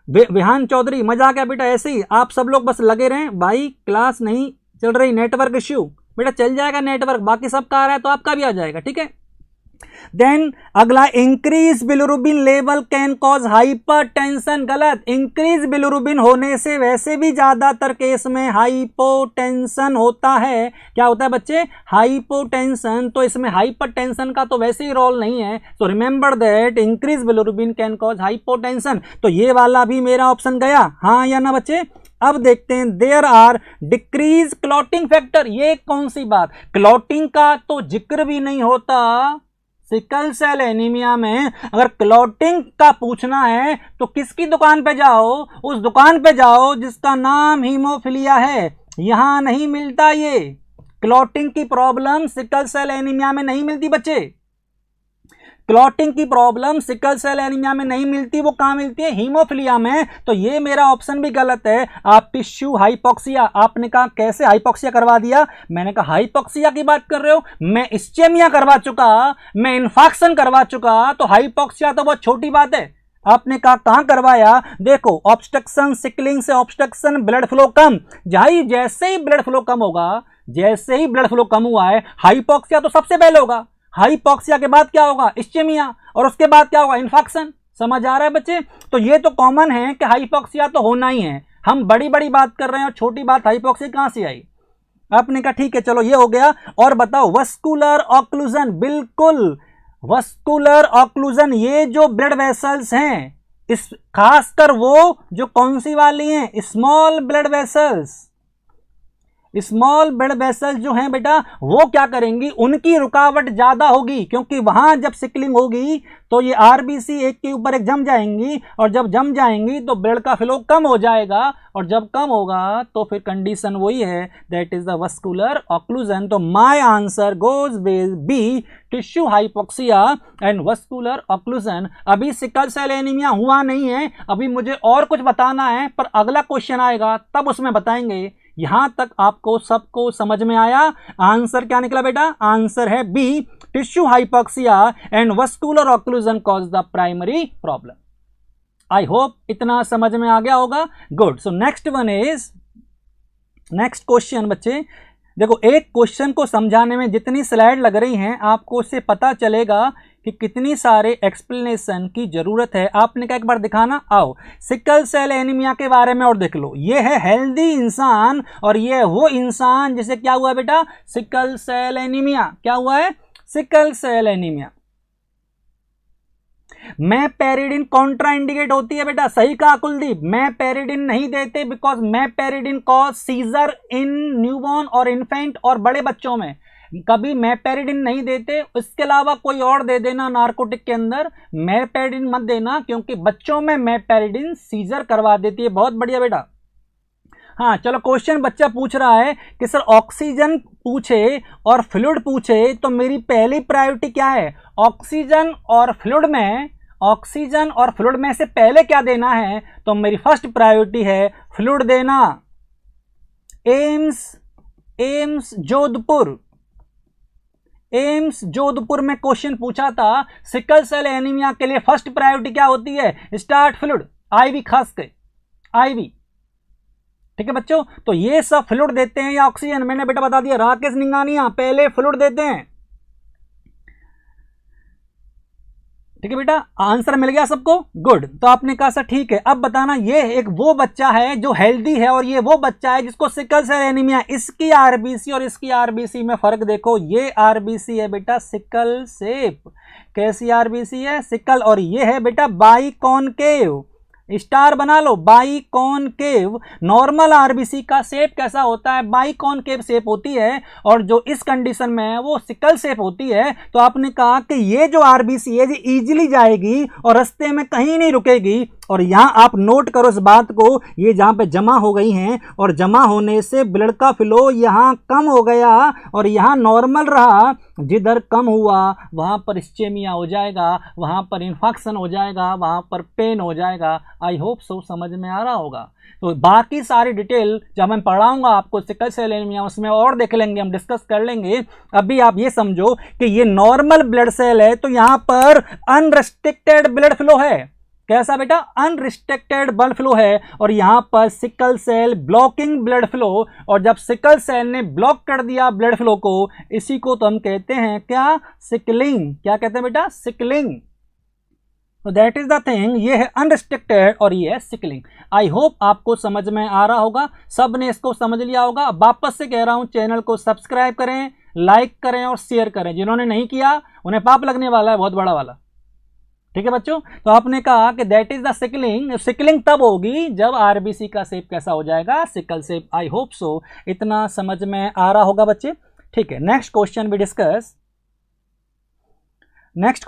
विहान चौधरी, मजा आ गया बेटा. ऐसे ही आप सब लोग बस लगे रहें. भाई क्लास नहीं चल रही, नेटवर्क इश्यू. बेटा चल जाएगा नेटवर्क, बाकी सबका आ रहा है तो आपका भी आ जाएगा. ठीक है. देन अगला, increase bilirubin level can cause hypertension. गलत. इंक्रीज बिलिरुबिन होने से वैसे भी ज्यादातर केस में हाइपोटेंशन होता है. क्या होता है बच्चे? हाइपोटेंशन. तो इसमें हाइपरटेंशन का तो वैसे ही रोल नहीं है. So remember that increase bilirubin can cause hypotension. तो ये वाला भी मेरा ऑप्शन गया. हाँ या ना बच्चे? अब देखते हैं, there are decrease clotting factor. ये कौन सी बात? क्लॉटिंग का तो जिक्र भी नहीं होता सिकल सेल एनीमिया में. अगर क्लॉटिंग का पूछना है तो किसकी दुकान पे जाओ? उस दुकान पे जाओ जिसका नाम हीमोफिलिया है. यहां नहीं मिलता. ये क्लॉटिंग की प्रॉब्लम सिकल सेल एनीमिया में नहीं मिलती बच्चे. क्लॉटिंग की प्रॉब्लम सिकल सेल एनीमिया में नहीं मिलती. वो कहां मिलती है? हीमोफिलिया में. तो ये मेरा ऑप्शन भी गलत है. आप टिश्यू हाइपोक्सिया, आपने कहा कैसे हाइपोक्सिया करवा दिया? मैंने कहा हाइपोक्सिया की बात कर रहे हो, मैं इस्चेमिया करवा चुका, मैं इन्फेक्शन करवा चुका. तो हाइपोक्सिया तो बहुत छोटी बात है. आपने कहा कहां करवाया? देखो, ऑब्स्ट्रक्शन, सिकलिंग से ऑब्स्ट्रक्शन, ब्लड फ्लो कम. जैसे ही ब्लड फ्लो कम होगा, जैसे ही ब्लड फ्लो कम हुआ है, हाइपोक्सिया तो सबसे पहले होगा. हाइपोक्सिया के बाद क्या होगा? इस्चेमिया. और उसके बाद क्या होगा? इन्फेक्शन. समझ आ रहा है बच्चे? तो ये तो कॉमन है कि हाइपोक्सिया तो होना ही है. हम बड़ी बड़ी बात कर रहे हैं और छोटी बात हाइपोक्सिया कहां से आई? आपने कहा ठीक है चलो ये हो गया. और बताओ, वस्कुलर ऑक्लूजन. बिल्कुल, वस्कुलर ऑक्लूजन. ये जो ब्लड वेसल्स हैं, इस खासकर वो जो कौन सी वाली हैं? Small blood vessels. Small blood vessels जो हैं बेटा, वो क्या करेंगी? उनकी रुकावट ज्यादा होगी, क्योंकि वहां जब सिकलिंग होगी तो ये आरबीसी एक के ऊपर एक जम जाएंगी. और जब जम जाएंगी तो ब्लड का फ्लो कम हो जाएगा. और जब कम होगा तो फिर कंडीशन वही है, that is the vascular occlusion. तो my answer goes with B, tissue hypoxia and vascular occlusion. अभी सिकल सेल एनीमिया हुआ नहीं है, अभी मुझे और कुछ बताना है, पर अगला क्वेश्चन आएगा तब उसमें बताएंगे. यहां तक आपको सबको समझ में आया? आंसर क्या निकला बेटा? आंसर है B, tissue hypoxia and vascular occlusion cause the primary problem. I hope इतना समझ में आ गया होगा. Good. So next one is, next question बच्चे. देखो, एक क्वेश्चन को समझाने में जितनी स्लाइड लग रही हैं, आपको उससे पता चलेगा कि कितनी सारे एक्सप्लेनेशन की जरूरत है. आपने क्या एक बार दिखाना? आओ, सिकल सेल एनीमिया के बारे में और देख लो. ये है हेल्दी इंसान और ये है वो इंसान जिसे क्या हुआ बेटा? Sickle cell anaemia. क्या हुआ है? Sickle cell anaemia. Meperidine contraindicate होती है बेटा. सही कहा कुलदीप. मैपेरिडिन नहीं देते because meperidine cause seizure in newborn और इन्फेंट और बड़े बच्चों में. कभी मैपेरिडिन नहीं देते. इसके अलावा कोई और दे देना नार्कोटिक के अंदर. मैपेरिडिन मत देना, क्योंकि बच्चों में मैपेरिडिन सीजर करवा देती है. बहुत बढ़िया बेटा. हाँ चलो, क्वेश्चन बच्चा पूछ रहा है कि सर ऑक्सीजन पूछे और फ्लूइड पूछे तो मेरी पहली प्रायोरिटी क्या है? ऑक्सीजन और फ्लूइड में, ऑक्सीजन और फ्लूइड में से पहले क्या देना है? तो मेरी फर्स्ट प्रायोरिटी है फ्लूइड देना. एम्स जोधपुर, एम्स जोधपुर में क्वेश्चन पूछा था, सिकल सेल एनीमिया के लिए फर्स्ट प्रायोरिटी क्या होती है? स्टार्ट फ्लूइड, आईवी, खास के आईवी. ठीक है बच्चों, तो ये सब फ्लूइड देते हैं या ऑक्सीजन? मैंने बेटा बता दिया, राकेश निंगानिया पहले फ्लूइड देते हैं. ठीक है बेटा, आंसर मिल गया सबको. गुड. तो आपने कहा सर ठीक है, अब बताना, ये एक वो बच्चा है जो हेल्दी है और ये वो बच्चा है जिसको सिकल सेल एनीमिया. इसकी आरबीसी और इसकी आरबीसी में फर्क देखो. ये आरबीसी है बेटा सिकल शेप. कैसी आरबीसी है? सिकल. और ये है बेटा बाइकॉनकेव. स्टार बना लो। बाइकॉनकेव नॉर्मल आरबीसी का शेप कैसा होता है? बाइकॉनकेव शेप होती है, और जो इस कंडीशन में है वो सिकल शेप होती है। तो आपने कहा कि ये जो आरबीसी है ये इजीली जाएगी और रास्ते में कहीं नहीं रुकेगी। और यहां आप नोट करो इस बात को, ये जहां पे जमा हो गई हैं और जमा होने से ब्लड का फ्लो यहां कम हो गया और यहां नॉर्मल रहा। जिधर कम हुआ वहां पर इस्चेमिया हो जाएगा, वहां पर इन्फेक्शन हो जाएगा, वहां पर पेन हो जाएगा। आई होप सो समझ में आ रहा होगा। तो बाकी सारी डिटेल जब मैं पढ़ाऊंगा आपको सिकल सेल एनीमिया, उसमें और देख लेंगे, हम डिस्कस कर लेंगे। अभी आप ये समझो कि ये नॉर्मल ब्लड सेल है, तो यहां पर अनरिस्ट्रिक्टेड ब्लड फ्लो है। कैसा बेटा? अनरिस्ट्रिक्टेड ब्लड फ्लो है। और यहां पर sickle cell blocking blood flow, और जब सिकल सेल ने ब्लॉक कर दिया ब्लड फ्लो को, इसी को तो हम कहते हैं क्या? सिकलिंग। क्या कहते हैं बेटा? सिकलिंग। तो दैट इज द थिंग। ये है अनरिस्ट्रिक्टेड और ये है सिकलिंग। आई होप आपको समझ में आ रहा होगा, सब ने इसको समझ लिया होगा। वापस से कह रहा हूं, चैनल को सब्सक्राइब करें, लाइक करें और शेयर करें। जिन्होंने नहीं किया उन्हें पाप लगने वाला है, बहुत बड़ा वाला। ठीक है बच्चों? तो आपने कहा कि that is the sickling. Sickling तब होगी जब आरबीसी का शेप कैसा हो जाएगा? Sickle shape. I hope so इतना समझ में आ रहा होगा बच्चे। ठीक है, नेक्स्ट क्वेश्चन भी डिस्कस। नेक्स्ट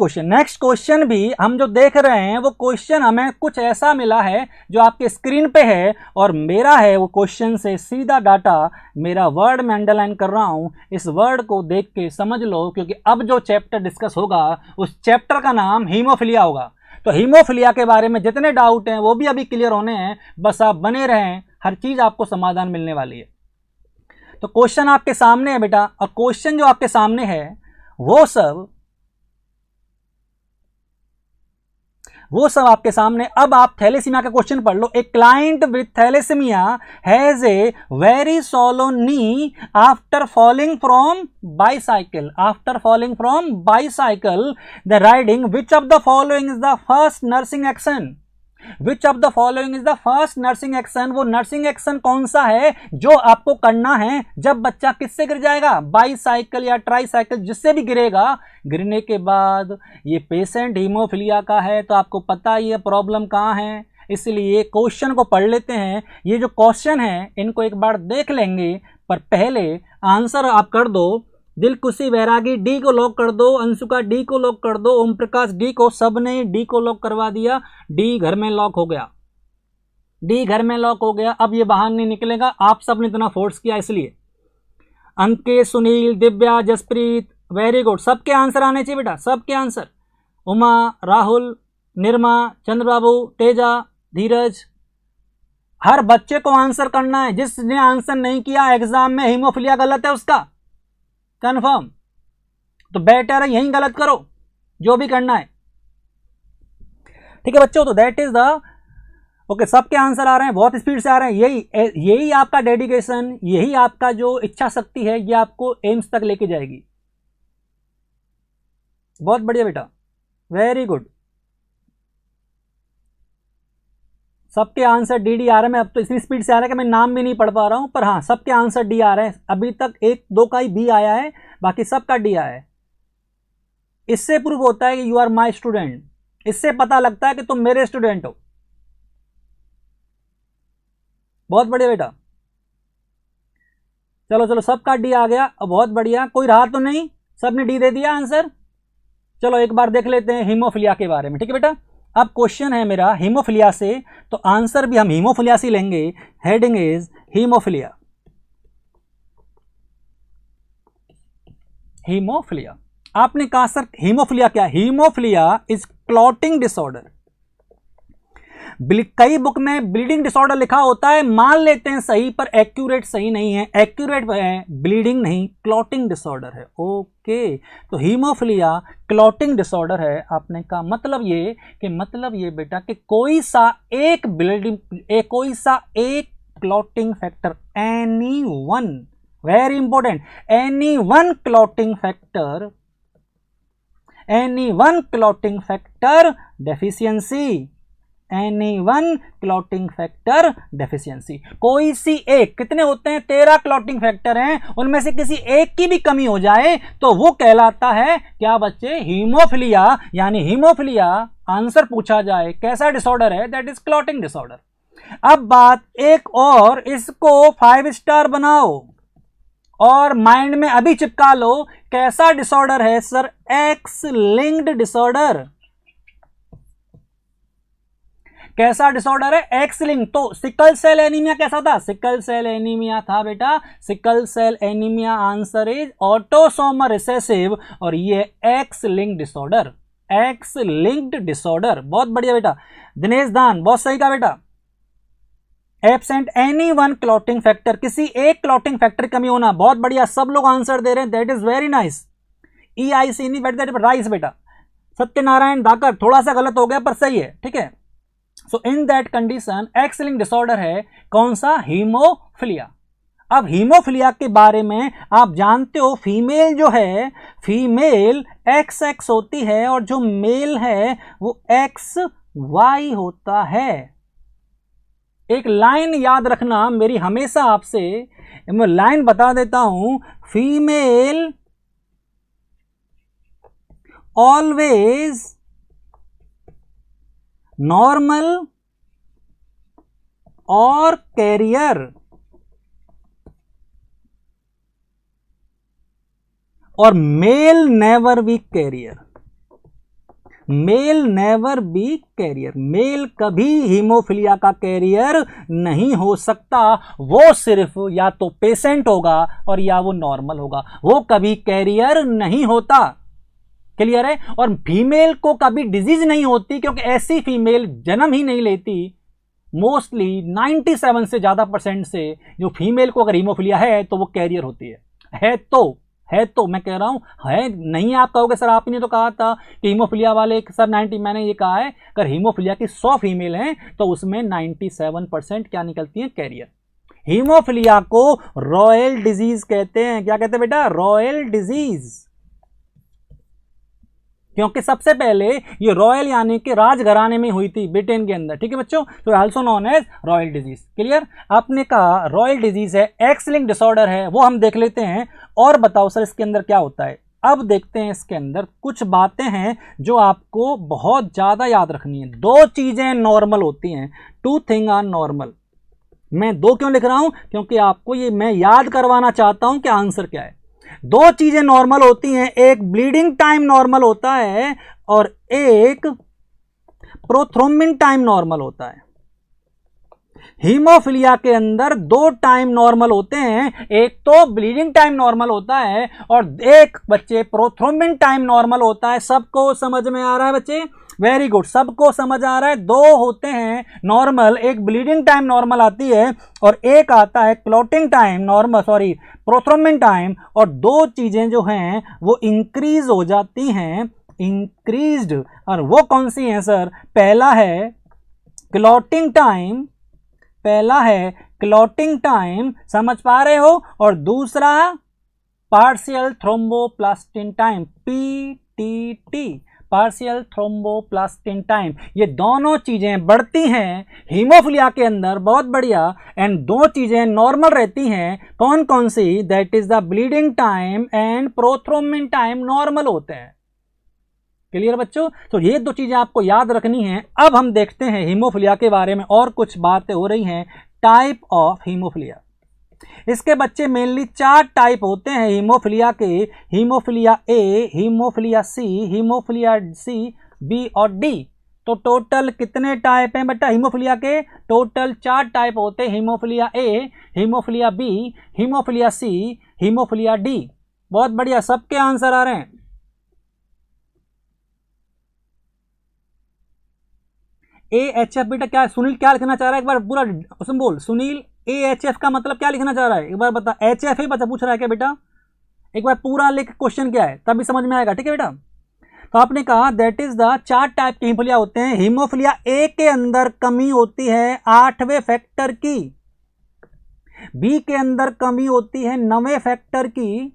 क्वेश्चन भी हम जो देख रहे हैं वो क्वेश्चन हमें कुछ ऐसा मिला है जो आपके स्क्रीन पे है, और मेरा है वो क्वेश्चन से सीधा डाटा मेरा वर्ड में अंडरलाइन कर रहा हूं। इस वर्ड को देख के समझ लो, क्योंकि अब जो चैप्टर डिस्कस होगा उस चैप्टर का नाम हीमोफिलिया होगा। तो हीमोफिलिया के बारे में जितने डाउट हैं वो भी अभी क्लियर होने हैं। बस आप बने रहें, हर चीज आपको समाधान मिलने वाली है। तो क्वेश्चन आपके सामने है बेटा, और क्वेश्चन जो आपके सामने है वो सब आपके सामने। अब आप थैलेसीमिया का क्वेश्चन पढ़ लो। A client with thalassaemia has a very swollen knee after falling from bicycle. After falling from bicycle the riding which of the following is the first nursing action? Which of the following is the first nursing action? वो nursing action कौन सा है जो आपको करना है जब बच्चा किससे गिर जाएगा? बाईसाइकिल या ट्राईसाइकिल, जिससे भी गिरेगा। गिरने के बाद ये पेशेंट हीमोफिलिया का है, तो आपको पता ही है प्रॉब्लम कहाँ है। इसलिए क्वेश्चन को पढ़ लेते हैं। ये जो क्वेश्चन है इनको एक बार देख लेंगे, पर पहले आंसर आप कर दो। दिलकुशी बैरागी डी को लॉक कर दो, अंशुका डी को लॉक कर दो, ओम प्रकाश डी को, सब ने डी को लॉक करवा दिया। डी घर में लॉक हो गया, डी घर में लॉक हो गया। अब ये बाहर नहीं निकलेगा, आप सब ने इतना फोर्स किया इसलिए। अंकित, सुनील, दिव्या, जसप्रीत, वेरी गुड। सबके आंसर आने चाहिए बेटा, सबके आंसर। उमा, राहुल, निर्मा, चंद्रबाबू, तेजा, धीरज, हर बच्चे को आंसर करना है। जिसने आंसर नहीं किया एग्जाम में हीमोफिलिया गलत है उसका, कंफर्म। तो बेटर है यहीं गलत करो, जो भी करना है। ठीक है बच्चों? तो दैट इज द ओके। सबके आंसर आ रहे हैं, बहुत स्पीड से आ रहे हैं। यही आपका डेडिकेशन, यही आपका जो इच्छा शक्ति है, ये आपको एम्स तक लेके जाएगी। बहुत बढ़िया बेटा, वेरी गुड। सबके आंसर डी आ रहे हैं। मैं अब तो इतनी स्पीड से आ रहा है कि मैं नाम भी नहीं पढ़ पा रहा हूं, पर हाँ सबके आंसर डी आ रहे हैं। अभी तक एक दो का ही बी आया है, बाकी सबका डी आया है। इससे प्रूव होता है कि यू आर माई स्टूडेंट। इससे पता लगता है कि तुम मेरे स्टूडेंट हो। बहुत बढ़िया बेटा, चलो चलो सबका डी आ गया, बहुत बढ़िया। कोई रहा तो नहीं, सबने डी दे दिया आंसर। चलो एक बार देख लेते हैं हीमोफिलिया के बारे में। ठीक है बेटा? अब क्वेश्चन है मेरा हीमोफिलिया से, तो आंसर भी हम हीमोफिलिया से लेंगे। Heading is haemophilia. हीमोफिलिया, आपने कहा सर हीमोफिलिया क्या? Haemophilia is clotting disorder. कई बुक में ब्लीडिंग डिसऑर्डर लिखा होता है, मान लेते हैं सही, पर एक्यूरेट सही नहीं है। एक्यूरेट है ब्लीडिंग नहीं, क्लॉटिंग डिसऑर्डर है। ओके, तो हीमोफिलिया क्लॉटिंग डिसऑर्डर है। आपने कहा मतलब ये बेटा कि कोई सा एक ब्लीडिंग, कोई सा एक clotting factor, any one, very important, any one clotting factor deficiency. Any one clotting factor deficiency. कोई सी एक, कितने होते हैं? 13 क्लॉटिंग फैक्टर हैं, उनमें से किसी एक की भी कमी हो जाए तो वो कहलाता है क्या बच्चे? हीमोफिलिया। यानी हीमोफिलिया आंसर पूछा जाए कैसा डिसऑर्डर है, दैट इज क्लॉटिंग डिसऑर्डर। अब बात एक और, इसको 5 स्टार बनाओ और माइंड में अभी चिपका लो, कैसा डिसऑर्डर है सर, एक्स लिंक्ड डिसऑर्डर। कैसा डिसऑर्डर है, एक्स लिंक। तो सिकल सेल एनीमिया कैसा था, सिकल सेल एनीमिया था बेटा, sickle cell anaemia answer is autosomal recessive, और ये X linked disorder, X linked disorder. बहुत बढ़िया बेटा दिनेश दान, बहुत सही कहा बेटा। Absent any one clotting factor, किसी एक क्लॉटिंग फैक्टर कमी होना, बहुत बढ़िया, सब लोग आंसर दे रहे हैं, that is very nice. EIC नहीं बेटा, दैट राइस बेटा। सत्यनारायण दाकर थोड़ा सा गलत हो गया पर सही है, ठीक है। So in that condition X linked disorder है कौन सा, हीमोफिलिया। अब हीमोफिलिया के बारे में आप जानते हो, फीमेल जो है, फीमेल XX होती है और जो मेल है वो XY होता है। एक लाइन याद रखना मेरी हमेशा आपसे, मैं लाइन बता देता हूं, फीमेल ऑलवेज नॉर्मल और कैरियर, और male never be carrier, male never be carrier. Male कभी हीमोफिलिया का कैरियर नहीं हो सकता, वो सिर्फ या तो पेशेंट होगा और या वो नॉर्मल होगा, वो कभी कैरियर नहीं होता। क्लियर है। और फीमेल को कभी डिजीज नहीं होती क्योंकि ऐसी फीमेल जन्म ही नहीं लेती। मोस्टली 97 से ज्यादा % से जो फीमेल को अगर हीमोफिलिया है तो वो कैरियर होती है तो मैं कह रहा हूं है नहीं। आप कहोगे सर आपने तो कहा था कि हीमोफिलिया वाले सर 90, मैंने ये कहा है अगर हीमोफिलिया की 100 फीमेल हैं तो उसमें 97% क्या निकलती है, कैरियर। हीमोफिलिया को रॉयल डिजीज कहते हैं। क्या कहते हैं बेटा, रॉयल डिजीज, क्योंकि सबसे पहले ये रॉयल यानी कि राजघराने में हुई थी ब्रिटेन के अंदर। ठीक है बच्चों, तो also known as royal disease. Clear. आपने कहा रॉयल डिजीज है, एक्स लिंक्ड डिसऑर्डर है, वो हम देख लेते हैं। और बताओ सर इसके अंदर क्या होता है। अब देखते हैं इसके अंदर कुछ बातें हैं जो आपको बहुत ज्यादा याद रखनी है। 2 चीजें नॉर्मल होती हैं, 2 थिंग आर नॉर्मल। मैं 2 क्यों लिख रहा हूं, क्योंकि आपको ये मैं याद करवाना चाहता हूं कि आंसर क्या है। 2 चीजें नॉर्मल होती हैं, एक ब्लीडिंग टाइम नॉर्मल होता है और एक प्रोथ्रोम्बिन टाइम नॉर्मल होता है। हीमोफिलिया के अंदर 2 टाइम नॉर्मल होते हैं, एक तो ब्लीडिंग टाइम नॉर्मल होता है और एक बच्चे प्रोथ्रोम्बिन टाइम नॉर्मल होता है। सबको समझ में आ रहा है बच्चे, वेरी गुड, सबको समझ आ रहा है। 2 होते हैं नॉर्मल, एक ब्लीडिंग टाइम नॉर्मल आती है और एक आता है clotting time normal, sorry prothrombin time. और 2 चीजें जो हैं वो इंक्रीज हो जाती हैं, इंक्रीज्ड। और वो कौन सी हैं सर, पहला है क्लॉटिंग टाइम, पहला है क्लॉटिंग टाइम, समझ पा रहे हो, और दूसरा partial thromboplastin time, PTT, partial thromboplastin time. ये दोनों चीजें बढ़ती हैं हीमोफिलिया के अंदर, बहुत बढ़िया। एंड 2 चीजें नॉर्मल रहती हैं, कौन कौन सी, that is the bleeding time and prothrombin time normal होते हैं। क्लियर बच्चों, तो ये 2 चीजें आपको याद रखनी है। अब हम देखते हैं हीमोफिलिया के बारे में और कुछ बातें हो रही हैं। टाइप ऑफ हीमोफिलिया, इसके बच्चे मेनली 4 टाइप होते हैं हीमोफिलिया के, हीमोफिलिया ए, हीमोफिलिया सी, हीमोफिलिया सी, बी और डी। तो टोटल कितने टाइप हैं बेटा हीमोफिलिया के, टोटल 4 टाइप होते हैं, हीमोफिलिया ए, हीमोफिलिया बी, हीमोफिलिया सी, हीमोफिलिया डी। बहुत बढ़िया, सबके आंसर आ रहे हैं। AHF बेटा क्या, सुनील क्या लिखना चाह रहा है, एक बार पूरा उसमें बोल। सुनील AHF का मतलब क्या लिखना चाह रहा है, एक बार बता। HF ही बता पूछ रहा है क्या बेटा, एक बार पूरा लिख क्वेश्चन क्या है तभी समझ में आएगा। ठीक है बेटा, तो आपने कहा दैट इज द 4 टाइप के हीमोफिलिया होते हैं। हीमोफिलिया ए के अंदर कमी होती है 8वें फैक्टर की, बी के अंदर कमी होती है 9वें फैक्टर की,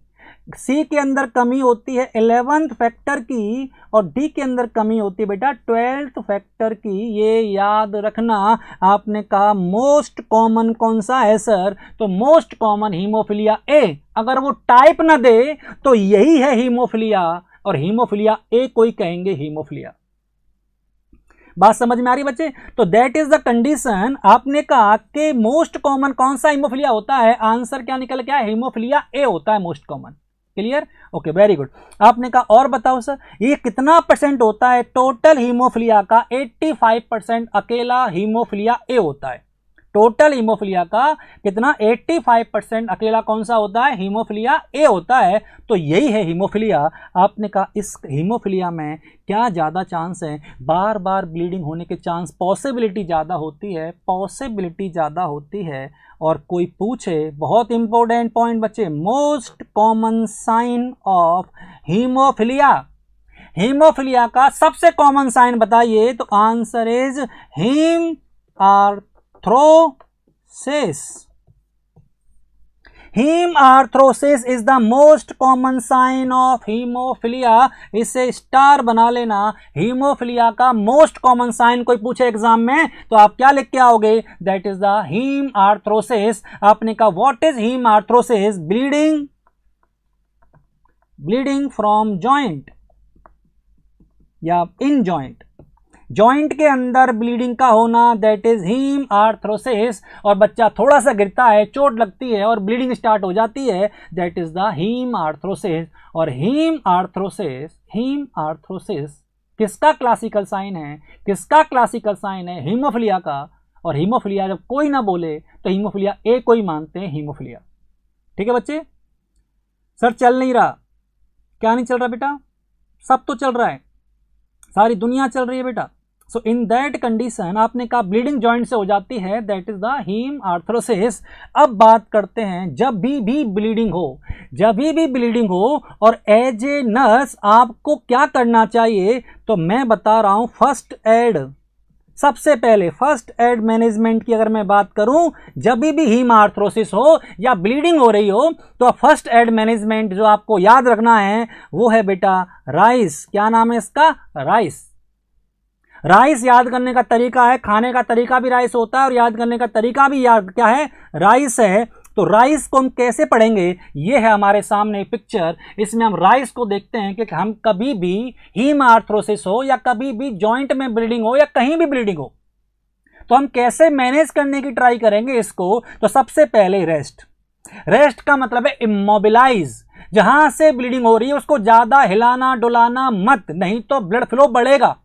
सी के अंदर कमी होती है 11th फैक्टर की, और डी के अंदर कमी होती है बेटा 12th फैक्टर की। ये याद रखना। आपने कहा मोस्ट कॉमन कौन सा है सर, तो मोस्ट कॉमन हीमोफिलिया ए। अगर वो टाइप ना दे तो यही है हीमोफिलिया, और हीमोफिलिया ए को ही कहेंगे हीमोफिलिया। बात समझ में आ रही बच्चे? तो दैट इज द कंडीशन। आपने कहा कि मोस्ट कॉमन कौन सा हीमोफिलिया होता है, आंसर क्या निकल के आया, हीमोफिलिया ए होता है most common. Clear? Okay, very good. आपने कहा और बताओ सर ये कितना परसेंट होता है टोटल हीमोफिलिया का? 85% अकेला हीमोफिलिया ए होता है। टोटल हीमोफिलिया का कितना? 85% अकेला कौन सा होता है? हीमोफिलिया ए होता है। तो यही है हीमोफिलिया। आपने कहा इस हीमोफिलिया में क्या ज़्यादा चांस है? बार बार ब्लीडिंग होने के चांस, पॉसिबिलिटी ज़्यादा होती है, पॉसिबिलिटी ज़्यादा होती है। और कोई पूछे, बहुत इंपॉर्टेंट पॉइंट बच्चे, most common sign of haemophilia, haemophilia का सबसे कॉमन साइन बताइए, तो answer is haemarthrosis. Haemarthrosis is the most common sign of haemophilia. इसे स्टार बना लेना। हीमोफिलिया का मोस्ट कॉमन साइन कोई पूछे एग्जाम में तो आप क्या लिख के आओगे? That is the haemarthrosis. आपने कहा what is haemarthrosis? Bleeding, bleeding from joint या इन जॉइंट, जॉइंट के अंदर ब्लीडिंग का होना, दैट इज हीम आर्थ्रोसिस। और बच्चा थोड़ा सा गिरता है, चोट लगती है और ब्लीडिंग स्टार्ट हो जाती है, that is the haemarthrosis. और हीम आर्थ्रोसिस, हीम आर्थ्रोसिस किसका क्लासिकल साइन है? किसका क्लासिकल साइन है? हीमोफिलिया का। और हीमोफिलिया जब कोई ना बोले तो हीमोफिलिया ए को ही मानते हैं हीमोफिलिया। ठीक है बच्चे? सर चल नहीं रहा, क्या नहीं चल रहा बेटा? सब तो चल रहा है, सारी दुनिया चल रही है बेटा। सो इन दैट कंडीशन आपने कहा ब्लीडिंग जॉइंट से हो जाती है, that is the haemarthrosis. अब बात करते हैं जब भी ब्लीडिंग हो, जब भी ब्लीडिंग हो और एज ए नर्स आपको क्या करना चाहिए? तो मैं बता रहा हूं फर्स्ट एड। सबसे पहले फर्स्ट एड मैनेजमेंट की अगर मैं बात करूं, जब भी हीम आर्थ्रोसिस हो या ब्लीडिंग हो रही हो तो फर्स्ट एड मैनेजमेंट जो आपको याद रखना है वो है बेटा राइस। क्या नाम है इसका? राइस। राइस याद करने का तरीका है, खाने का तरीका भी राइस होता है और याद करने का तरीका भी याद क्या है? राइस है। तो राइस को हम कैसे पढ़ेंगे? ये है हमारे सामने पिक्चर। इसमें हम राइस को देखते हैं कि हम कभी भी हीम आर्थ्रोसिस हो या कभी भी जॉइंट में ब्लीडिंग हो या कहीं भी ब्लीडिंग हो तो हम कैसे मैनेज करने की ट्राई करेंगे इसको? तो सबसे पहले रेस्ट। रेस्ट का मतलब है इमोबिलाइज। जहां से ब्लीडिंग हो रही है उसको ज्यादा हिलाना डुलाना मत, नहीं तो ब्लड फ्लो बढ़ेगा,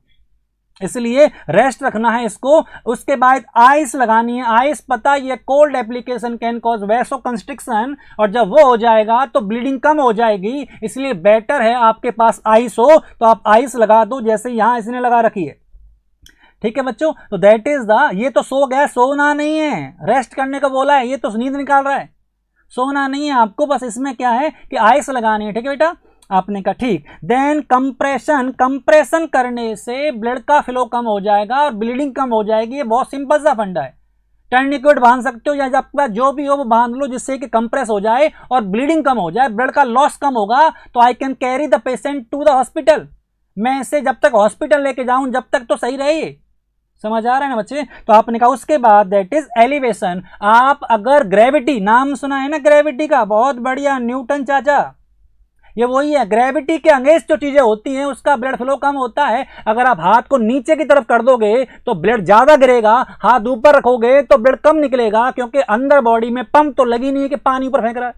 इसलिए रेस्ट रखना है इसको। उसके बाद आइस लगानी है। आइस पता ये cold application can cause vaso constriction, और जब वो हो जाएगा तो ब्लीडिंग कम हो जाएगी, इसलिए बेटर है आपके पास आइस हो तो आप आइस लगा दो, जैसे यहां इसने लगा रखी है। ठीक है बच्चों? तो दैट इज द, ये तो सो गया, सोना नहीं है, रेस्ट करने को बोला है, ये तो नींद निकाल रहा है, सोना नहीं है आपको, बस इसमें क्या है कि आइस लगानी है। ठीक है बेटा? आपने कहा ठीक। देन कंप्रेशन, कंप्रेशन करने से ब्लड का फ्लो कम हो जाएगा और ब्लीडिंग कम हो जाएगी। ये बहुत सिंपल सा फंडा है। टर्निकेट बांध सकते हो या आपके पास जो भी हो वो बांध लो, जिससे कि कंप्रेस हो जाए और ब्लीडिंग कम हो जाए, ब्लड का लॉस कम होगा, तो I can carry the patient to the hospital. मैं इसे जब तक हॉस्पिटल लेके जाऊं जब तक तो सही रहे। समझ आ रहा है ना बच्चे? तो आपने कहा उसके बाद दैट इज एलिवेशन। आप अगर ग्रेविटी, नाम सुना है ना ग्रेविटी का? बहुत बढ़िया, न्यूटन चाचा, ये वही है। ग्रेविटी के अगेंस्ट जो चीजें होती हैं उसका ब्लड फ्लो कम होता है। अगर आप हाथ को नीचे की तरफ कर दोगे तो ब्लड ज्यादा गिरेगा, हाथ ऊपर रखोगे तो ब्लड कम निकलेगा, क्योंकि अंदर बॉडी में पंप तो लगी नहीं है कि पानी ऊपर फेंक रहा है।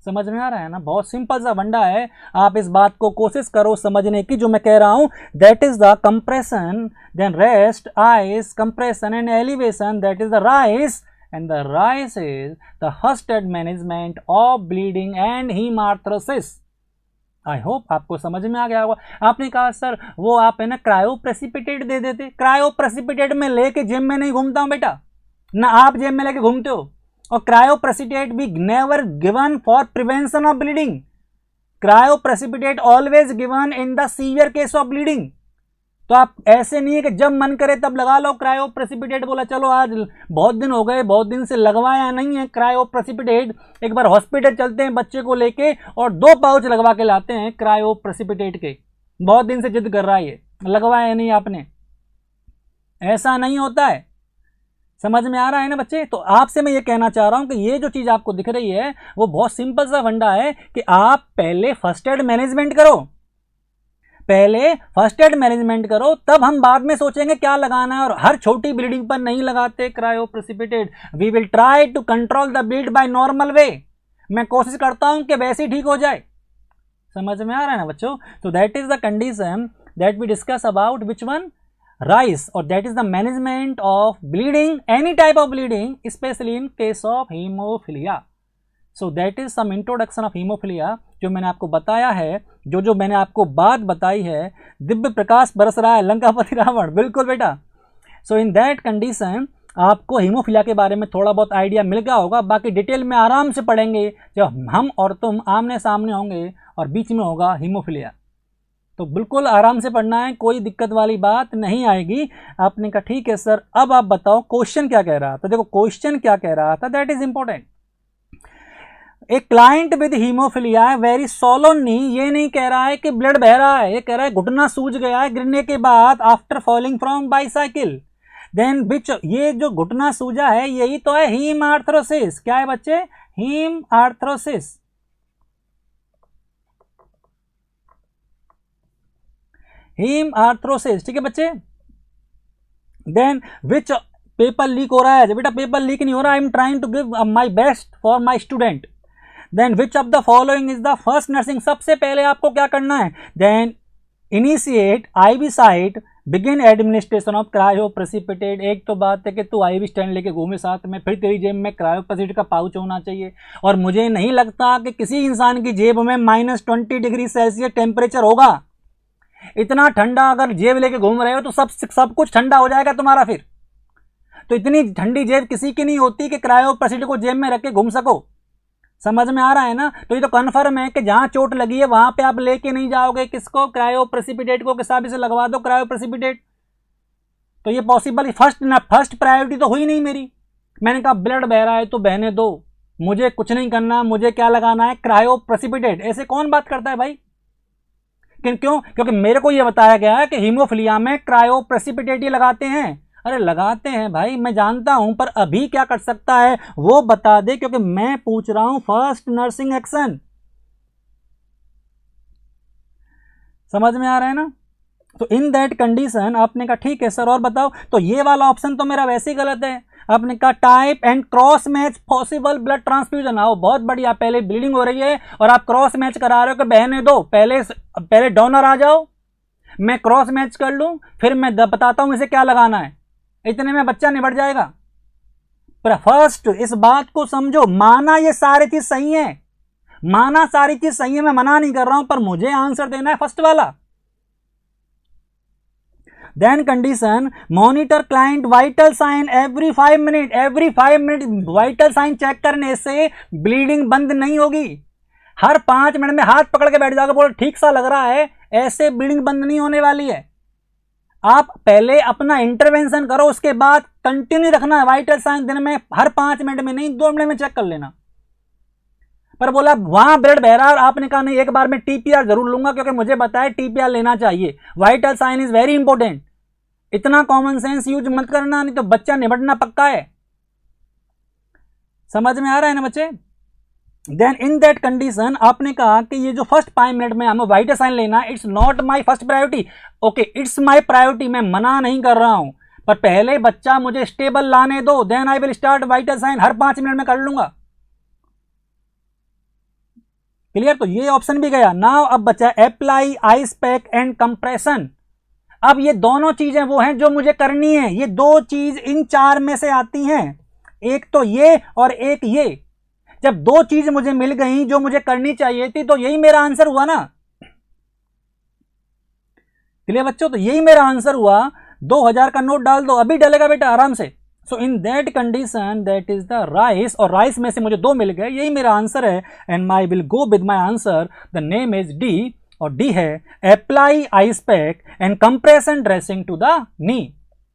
समझ में आ रहा है ना? बहुत सिंपल सा फंडा है। आप इस बात को कोशिश करो समझने की जो मैं कह रहा हूं। That is the compression, then rest, ice, compression and elevation, that is the RICE. And the RICE is the first aid management of bleeding and heme arthrosis. I hope आपको समझ में आ गया होगा। आपने कहा सर वो आप है ना क्रायो प्रेसिपिटेट दे देते। क्रायो प्रेसिपिटेट में लेके जिम में नहीं घूमता हूं बेटा, ना आप जिम में लेके घूमते हो। और क्रायो प्रेसिपिटेट भी never given for prevention of bleeding. Cryo precipitate always given in the severe case of bleeding. तो आप ऐसे नहीं है कि जब मन करे तब लगा लो क्रायो प्रेसिपिटेट, बोला चलो आज बहुत दिन हो गए, बहुत दिन से लगवाया नहीं है क्रायो प्रेसिपिटेट, एक बार हॉस्पिटल चलते हैं बच्चे को लेके और 2 पाउच लगवा के लाते हैं क्रायो प्रेसिपिटेट के। बहुत दिन से जिद कर रहा है, ये लगवाया नहीं आपने, ऐसा नहीं होता है। समझ में आ रहा है ना बच्चे? तो आपसे मैं ये कहना चाह रहा हूं कि ये जो चीज आपको दिख रही है वो बहुत सिंपल सा फंडा है कि आप पहले फर्स्ट एड मैनेजमेंट करो, पहले फर्स्ट एड मैनेजमेंट करो, तब हम बाद में सोचेंगे क्या लगाना है। और हर छोटी ब्लीडिंग पर नहीं लगाते cryoprecipitate. We will try to control the bleed by normal way. मैं कोशिश करता हूं कि वैसे ही ठीक हो जाए। समझ में आ रहा है ना बच्चों? तो that is the condition that we discuss about which one, RICE, और that is the management of bleeding, any type of bleeding, specially in case of haemophilia. So that is some introduction of haemophilia, जो मैंने आपको बताया है, जो मैंने आपको बात बताई है। दिव्य प्रकाश बरस रहा है लंकापति रावण, बिल्कुल बेटा। सो इन दैट कंडीशन आपको हीमोफिलिया के बारे में थोड़ा बहुत आइडिया मिल गया होगा। बाकी डिटेल में आराम से पढ़ेंगे जब हम और तुम आमने सामने होंगे और बीच में होगा हीमोफिलिया। तो बिल्कुल आराम से पढ़ना है, कोई दिक्कत वाली बात नहीं आएगी। आपने कहा ठीक है सर, अब आप बताओ क्वेश्चन क्या कह रहा था। देखो क्वेश्चन क्या कह रहा था, दैट इज इंपॉर्टेंट। एक क्लाइंट विद हीमोफिलिया वेरी सोलोनी, ये नहीं कह रहा है कि ब्लड बह रहा है, ये कह रहा है घुटना सूज गया है गिरने के बाद after falling from bicycle. Then which, ये जो घुटना सूजा है यही तो है हीम आर्थ्रोसिस। क्या है बच्चे? Haem arthrosis. हीम आर्थ्रोसिस, ठीक है बच्चे। देन विच, पेपर लीक हो रहा है बेटा, पेपर लीक नहीं हो रहा, I am trying to give my best for my student. Then which of the following is the first nursing, सबसे पहले आपको क्या करना है, then initiate IV site, begin administration of cryoprecipitate. एक तो बात है कि तू आईवी स्टैंड लेके घूमे साथ में, फिर तेरी जेब में क्रायोप्रेसिपिटेट का पाउच होना चाहिए। और मुझे नहीं लगता कि किसी इंसान की जेब में -20 डिग्री सेल्सियस टेम्परेचर होगा। इतना ठंडा अगर जेब लेके घूम रहे हो तो सब कुछ ठंडा हो जाएगा तुम्हारा। फिर तो इतनी ठंडी जेब किसी की नहीं होती कि क्रायोप्रेसिपिटेट को जेब में रख के घूम सको। समझ में आ रहा है ना? तो ये तो कन्फर्म है कि जहां चोट लगी है वहां पे आप लेके नहीं जाओगे किसको, क्रायोप्रेसिपिटेट को, किसा भी से लगवा दो क्रायोप्रेसिपिटेट। तो ये पॉसिबल, फर्स्ट प्रायोरिटी तो हुई नहीं मेरी। मैंने कहा ब्लड बह रहा है तो बहने दो, मुझे कुछ नहीं करना, मुझे क्या लगाना है, क्रायोप्रेसिपिटेट। ऐसे कौन बात करता है भाई? क्यों? क्योंकि मेरे को यह बताया गया है कि हीमोफिलिया में क्रायोप्रेसिपिटेट ही लगाते हैं। अरे लगाते हैं भाई, मैं जानता हूं, पर अभी क्या कर सकता है वो बता दे, क्योंकि मैं पूछ रहा हूं फर्स्ट नर्सिंग एक्शन। समझ में आ रहा है ना? तो इन दैट कंडीशन आपने कहा ठीक है सर और बताओ। तो ये वाला ऑप्शन तो मेरा वैसे ही गलत है। आपने कहा type and cross match possible blood transfusion. आओ बहुत बढ़िया, पहले ब्लीडिंग हो रही है और आप क्रॉस मैच करा रहे हो कि बहने दो, पहले डोनर आ जाओ, मैं क्रॉस मैच कर लूं, फिर मैं बताता हूं इसे क्या लगाना है, इतने में बच्चा निबट जाएगा। पर फर्स्ट इस बात को समझो, माना ये सारी चीज सही है, माना सारी चीज सही है, मैं मना नहीं कर रहा हूं, पर मुझे आंसर देना है फर्स्ट वाला। Then condition, monitor client vital sign every 5 minute. Every 5 minute vital sign check करने से ब्लीडिंग बंद नहीं होगी। हर 5 मिनट में हाथ पकड़ के बैठ जाओगे, बोलो ठीक सा लग रहा है, ऐसे ब्लीडिंग बंद नहीं होने वाली है। आप पहले अपना इंटरवेंशन करो, उसके बाद कंटिन्यू रखना है वाइटल साइन। दिन में हर 5 मिनट में नहीं, 2 मिनट में चेक कर लेना। पर बोला वहां ब्लड बह रहा है और आपने कहा नहीं, एक बार मैं टीपीआर जरूर लूंगा क्योंकि मुझे बताया टीपीआर लेना चाहिए, vital sign is very important. इतना कॉमन सेंस यूज मत करना, नहीं तो बच्चा निबटना पक्का है। समझ में आ रहा है ना बच्चे? देन इन दैट कंडीशन आपने कहा कि ये जो फर्स्ट 5 मिनट में हमें वाइटल साइन लेना, it's not my first priority. Okay, it's my priority, मैं मना नहीं कर रहा हूं, पर पहले बच्चा मुझे स्टेबल लाने दो, then I will start vital sign, हर 5 मिनट में कर लूंगा। क्लियर? तो ये ऑप्शन भी गया। नाउ अब बचा apply ice pack and compression. अब ये दोनों चीजें वो हैं जो मुझे करनी है। ये 2 चीज इन 4 में से आती हैं, एक तो ये और एक ये। जब 2 चीज मुझे मिल गई जो मुझे करनी चाहिए थी, तो यही मेरा आंसर हुआ ना। क्लियर बच्चों? तो यही मेरा आंसर हुआ। 2000 का नोट डाल दो, अभी डलेगा बेटा आराम से। So in that condition that is the RICE, और राइस में से मुझे 2 मिल गए, यही मेरा आंसर है। And I will go with my answer. The name is D, और डी है apply ice pack and compression dressing to the knee.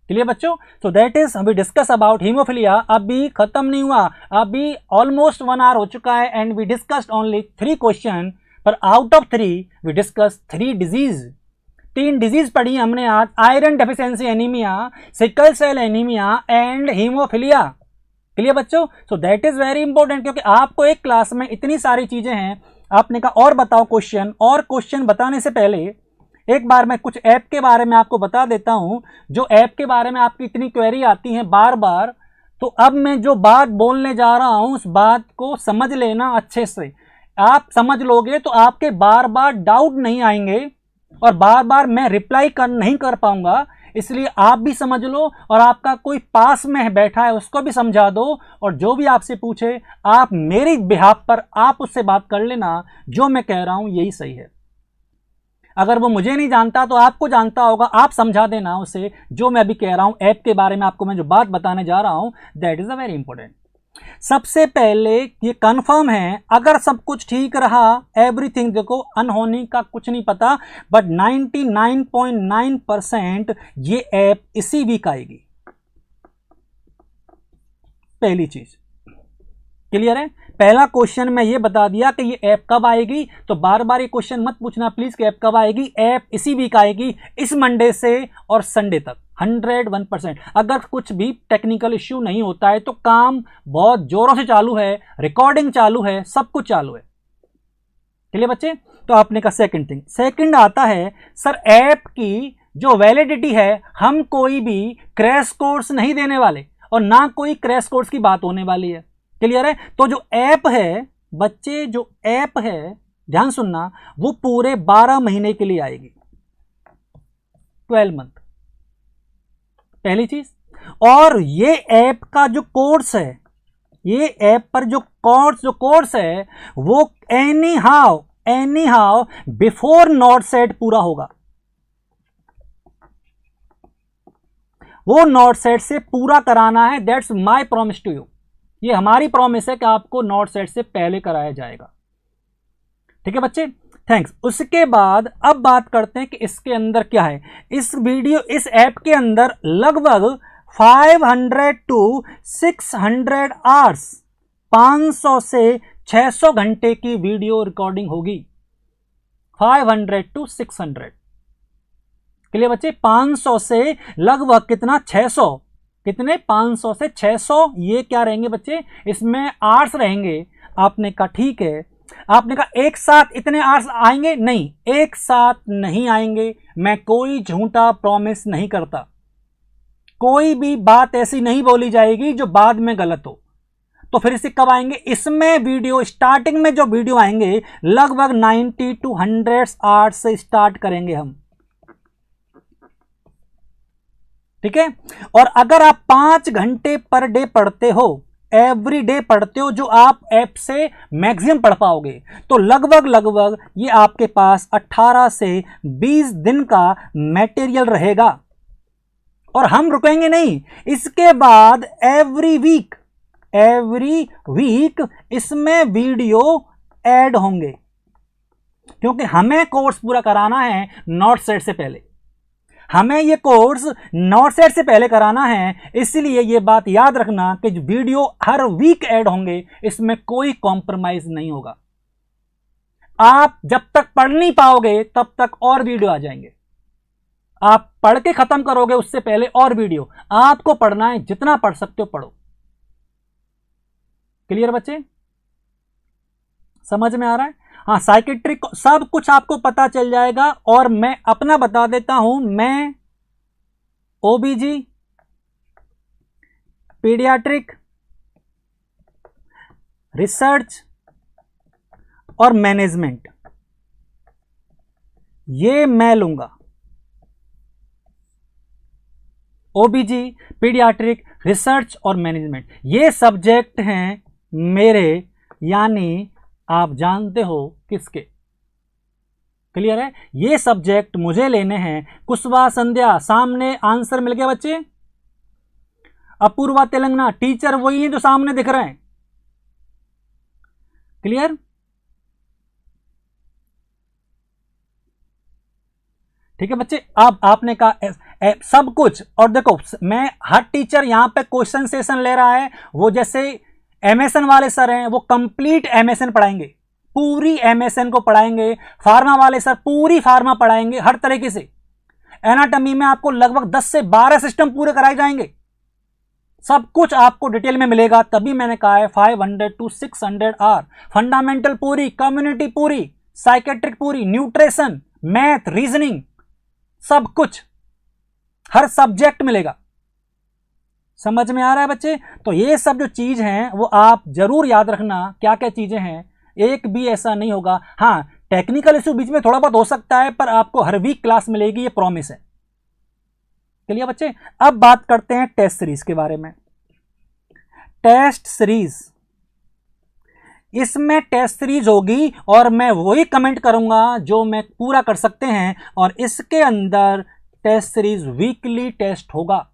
Clear बच्चों? So that is we discuss about haemophilia. अभी खत्म नहीं हुआ, अभी ऑलमोस्ट 1 आवर हो चुका है and we discussed only 3 question, पर out of 3 we discuss 3 disease. 3 disease पढ़ी हमने आज, iron deficiency anaemia, sickle cell anaemia and haemophilia. Clear बच्चों? So that is very important, क्योंकि आपको एक क्लास में इतनी सारी चीजें हैं। आपने कहा और बताओ क्वेश्चन, और क्वेश्चन बताने से पहले एक बार मैं कुछ ऐप के बारे में आपको बता देता हूं, जो ऐप के बारे में आपकी इतनी क्वेरी आती है बार बार। तो अब मैं जो बात बोलने जा रहा हूं उस बात को समझ लेना अच्छे से। आप समझ लोगे तो आपके बार बार डाउट नहीं आएंगे और बार बार मैं रिप्लाई नहीं कर पाऊंगा। इसलिए आप भी समझ लो और आपका कोई पास में बैठा है उसको भी समझा दो, और जो भी आपसे पूछे आप मेरी बिहाफ पर आप उससे बात कर लेना। जो मैं कह रहा हूं यही सही है। अगर वो मुझे नहीं जानता तो आपको जानता होगा, आप समझा देना उसे। जो मैं अभी कह रहा हूं ऐप के बारे में, आपको मैं जो बात बताने जा रहा हूं, that is a very important. सबसे पहले ये कंफर्म है, अगर सब कुछ ठीक रहा, एवरीथिंग, देखो अनहोनी का कुछ नहीं पता, बट 99.9% ये ऐप इसी वीक आएगी। पहली चीज क्लियर है। पहला क्वेश्चन मैं ये बता दिया कि ये ऐप कब आएगी, तो बार बार ये क्वेश्चन मत पूछना प्लीज कि ऐप कब आएगी। ऐप इसी वीक आएगी, इस मंडे से और संडे तक 101%। अगर कुछ भी टेक्निकल इश्यू नहीं होता है तो काम बहुत जोरों से चालू है, रिकॉर्डिंग चालू है, सब कुछ चालू है। क्लियर बच्चे। तो आपने कहा सेकंड थिंग। सेकंड आता है सर ऐप की जो वैलिडिटी है, हम कोई भी क्रैश कोर्स नहीं देने वाले और ना कोई क्रैश कोर्स की बात होने वाली है। क्लियर है। तो जो ऐप है बच्चे, जो ऐप है ध्यान सुनना, वो पूरे 12 महीने के लिए आएगी, 12 मंथ, पहली चीज। और ये ऐप का जो कोर्स है, ये ऐप पर जो कोर्स है वो anyhow before NORCET पूरा होगा। वो नॉट सेट से पूरा कराना है, that's my promise to you. ये हमारी प्रॉमिस है कि आपको नॉट सेट से पहले कराया जाएगा। ठीक है बच्चे, थैंक्स। उसके बाद अब बात करते हैं कि इसके अंदर क्या है। इस ऐप के अंदर लगभग 500 to 600 आवर्स, 500 से 600 घंटे की वीडियो रिकॉर्डिंग होगी। 500 to 600। क्लियर बच्चे। 500 से लगभग कितना, 600, कितने, 500 से 600 ये क्या रहेंगे बच्चे, इसमें आर्ट्स रहेंगे। आपने कहा ठीक है। आपने कहा एक साथ इतने आर्ट्स आएंगे, नहीं, एक साथ नहीं आएंगे। मैं कोई झूठा प्रॉमिस नहीं करता, कोई भी बात ऐसी नहीं बोली जाएगी जो बाद में गलत हो। तो फिर इसे कब आएंगे, इसमें वीडियो स्टार्टिंग में जो वीडियो आएंगे लगभग 90 to 100 आर्ट्स से स्टार्ट करेंगे हम। ठीक है। और अगर आप 5 घंटे पर डे पढ़ते हो, एवरी डे पढ़ते हो, जो आप ऐप से मैक्सिमम पढ़ पाओगे, तो लगभग ये आपके पास 18 से 20 दिन का मटेरियल रहेगा। और हम रुकेंगे नहीं, इसके बाद एवरी वीक इसमें वीडियो ऐड होंगे, क्योंकि हमें कोर्स पूरा कराना है नॉट सेट से पहले। हमें ये कोर्स नॉट सेट से पहले कराना है, इसलिए ये बात याद रखना कि वीडियो हर वीक ऐड होंगे, इसमें कोई कॉम्प्रोमाइज नहीं होगा। आप जब तक पढ़ नहीं पाओगे तब तक और वीडियो आ जाएंगे। आप पढ़ के खत्म करोगे उससे पहले और वीडियो। आपको पढ़ना है, जितना पढ़ सकते हो पढ़ो। क्लियर बच्चे, समझ में आ रहा है। हाँ, साइकेट्रिक सब कुछ आपको पता चल जाएगा। और मैं अपना बता देता हूं, मैं ओबीजी, पीडियाट्रिक, रिसर्च और मैनेजमेंट, ये मैं लूंगा। ओबीजी, पीडियाट्रिक, रिसर्च और मैनेजमेंट, ये सब्जेक्ट हैं मेरे, यानी आप जानते हो किसके। क्लियर है। ये सब्जेक्ट मुझे लेने हैं। कुशवा संध्या, सामने आंसर मिल गया बच्चे। अपूर्वा तेलंगाना, टीचर वही है जो सामने दिख रहे हैं। क्लियर। ठीक है बच्चे। अब आपने कहा सब कुछ, और देखो मैं हर टीचर यहां पे क्वेश्चन सेशन ले रहा है। वो जैसे एमएसएन वाले सर हैं, वो कंप्लीट एमएसएन पढ़ाएंगे, पूरी एमएसएन को पढ़ाएंगे। फार्मा वाले सर पूरी फार्मा पढ़ाएंगे हर तरीके से। एनाटॉमी में आपको लगभग 10 से 12 सिस्टम पूरे कराए जाएंगे। सब कुछ आपको डिटेल में मिलेगा। तभी मैंने कहा है 500 to 600 आवर। फंडामेंटल पूरी, कम्युनिटी पूरी, साइकेट्रिक पूरी, न्यूट्रिशन, मैथ, रीजनिंग, सब कुछ, हर सब्जेक्ट मिलेगा। समझ में आ रहा है बच्चे? तो ये सब जो चीज हैं वो आप जरूर याद रखना, क्या क्या चीजें हैं, एक भी ऐसा नहीं होगा। हाँ, टेक्निकल इशू बीच में थोड़ा बहुत हो सकता है, पर आपको हर वीक क्लास मिलेगी, ये प्रॉमिस है। चलिए बच्चे, अब बात करते हैं टेस्ट सीरीज के बारे में। टेस्ट सीरीज, इसमें टेस्ट सीरीज होगी और मैं वही कमेंट करूंगा जो मैं पूरा कर सकते हैं, और इसके अंदर टेस्ट सीरीज वीकली टेस्ट होगा।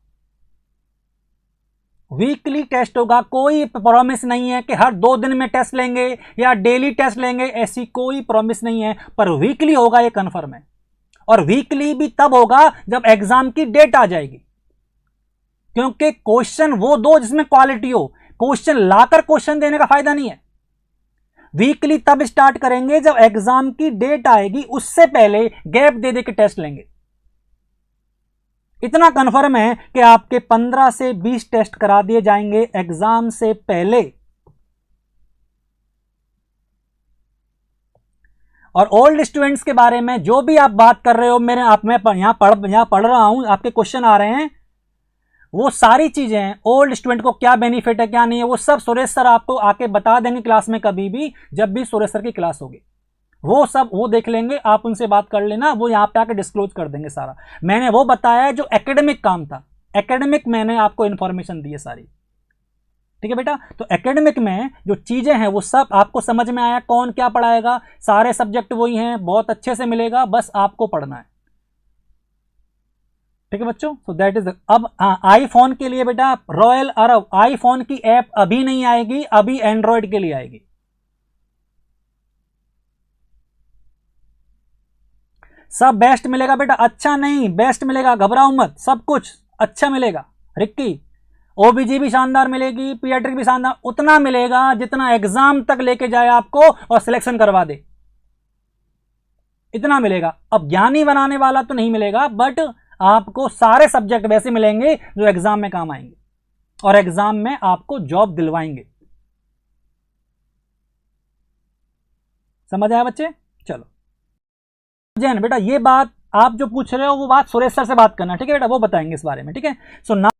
वीकली टेस्ट होगा, कोई प्रॉमिस नहीं है कि हर 2 दिन में टेस्ट लेंगे या डेली टेस्ट लेंगे, ऐसी कोई प्रॉमिस नहीं है, पर वीकली होगा, ये कंफर्म है। और वीकली भी तब होगा जब एग्जाम की डेट आ जाएगी, क्योंकि क्वेश्चन वो दो जिसमें क्वालिटी हो, क्वेश्चन लाकर क्वेश्चन देने का फायदा नहीं है। वीकली तब स्टार्ट करेंगे जब एग्जाम की डेट आएगी, उससे पहले गैप दे दे के टेस्ट लेंगे। इतना कंफर्म है कि आपके 15 से 20 टेस्ट करा दिए जाएंगे एग्जाम से पहले। और ओल्ड स्टूडेंट्स के बारे में जो भी आप बात कर रहे हो, मैं यहां पढ़ रहा हूं, आपके क्वेश्चन आ रहे हैं, वो सारी चीजें ओल्ड स्टूडेंट को क्या बेनिफिट है क्या नहीं है, वो सब सुरेश सर आपको आके बता देंगे क्लास में, कभी भी जब भी सुरेश सर की क्लास होगी वो सब वो देख लेंगे, आप उनसे बात कर लेना, वो यहाँ पे आके डिस्क्लोज कर देंगे सारा। मैंने वो बताया है जो एकेडमिक काम था, एकेडमिक मैंने आपको इंफॉर्मेशन दी है सारी, ठीक है बेटा। तो एकेडमिक में जो चीजें हैं वो सब आपको समझ में आया, कौन क्या पढ़ाएगा, सारे सब्जेक्ट वही हैं, बहुत अच्छे से मिलेगा, बस आपको पढ़ना है, ठीक है बच्चों। So that is. अब आईफोन के लिए बेटा रॉयल अरब, आईफोन की ऐप अभी नहीं आएगी, अभी एंड्रॉयड के लिए आएगी। सब बेस्ट मिलेगा बेटा, अच्छा नहीं बेस्ट मिलेगा, घबराओ मत, सब कुछ अच्छा मिलेगा। रिक्की, ओबीजी भी शानदार मिलेगी, पीडियाट्रिक भी शानदार, उतना मिलेगा जितना एग्जाम तक लेके जाए आपको और सिलेक्शन करवा दे, इतना मिलेगा। अब ज्ञानी बनाने वाला तो नहीं मिलेगा, बट आपको सारे सब्जेक्ट वैसे मिलेंगे जो एग्जाम में काम आएंगे और एग्जाम में आपको जॉब दिलवाएंगे। समझ आया बच्चे? चलो जैन बेटा, ये बात आप जो पूछ रहे हो वो बात सुरेश सर से बात करना, ठीक है बेटा, वो बताएंगे इस बारे में, ठीक है। So now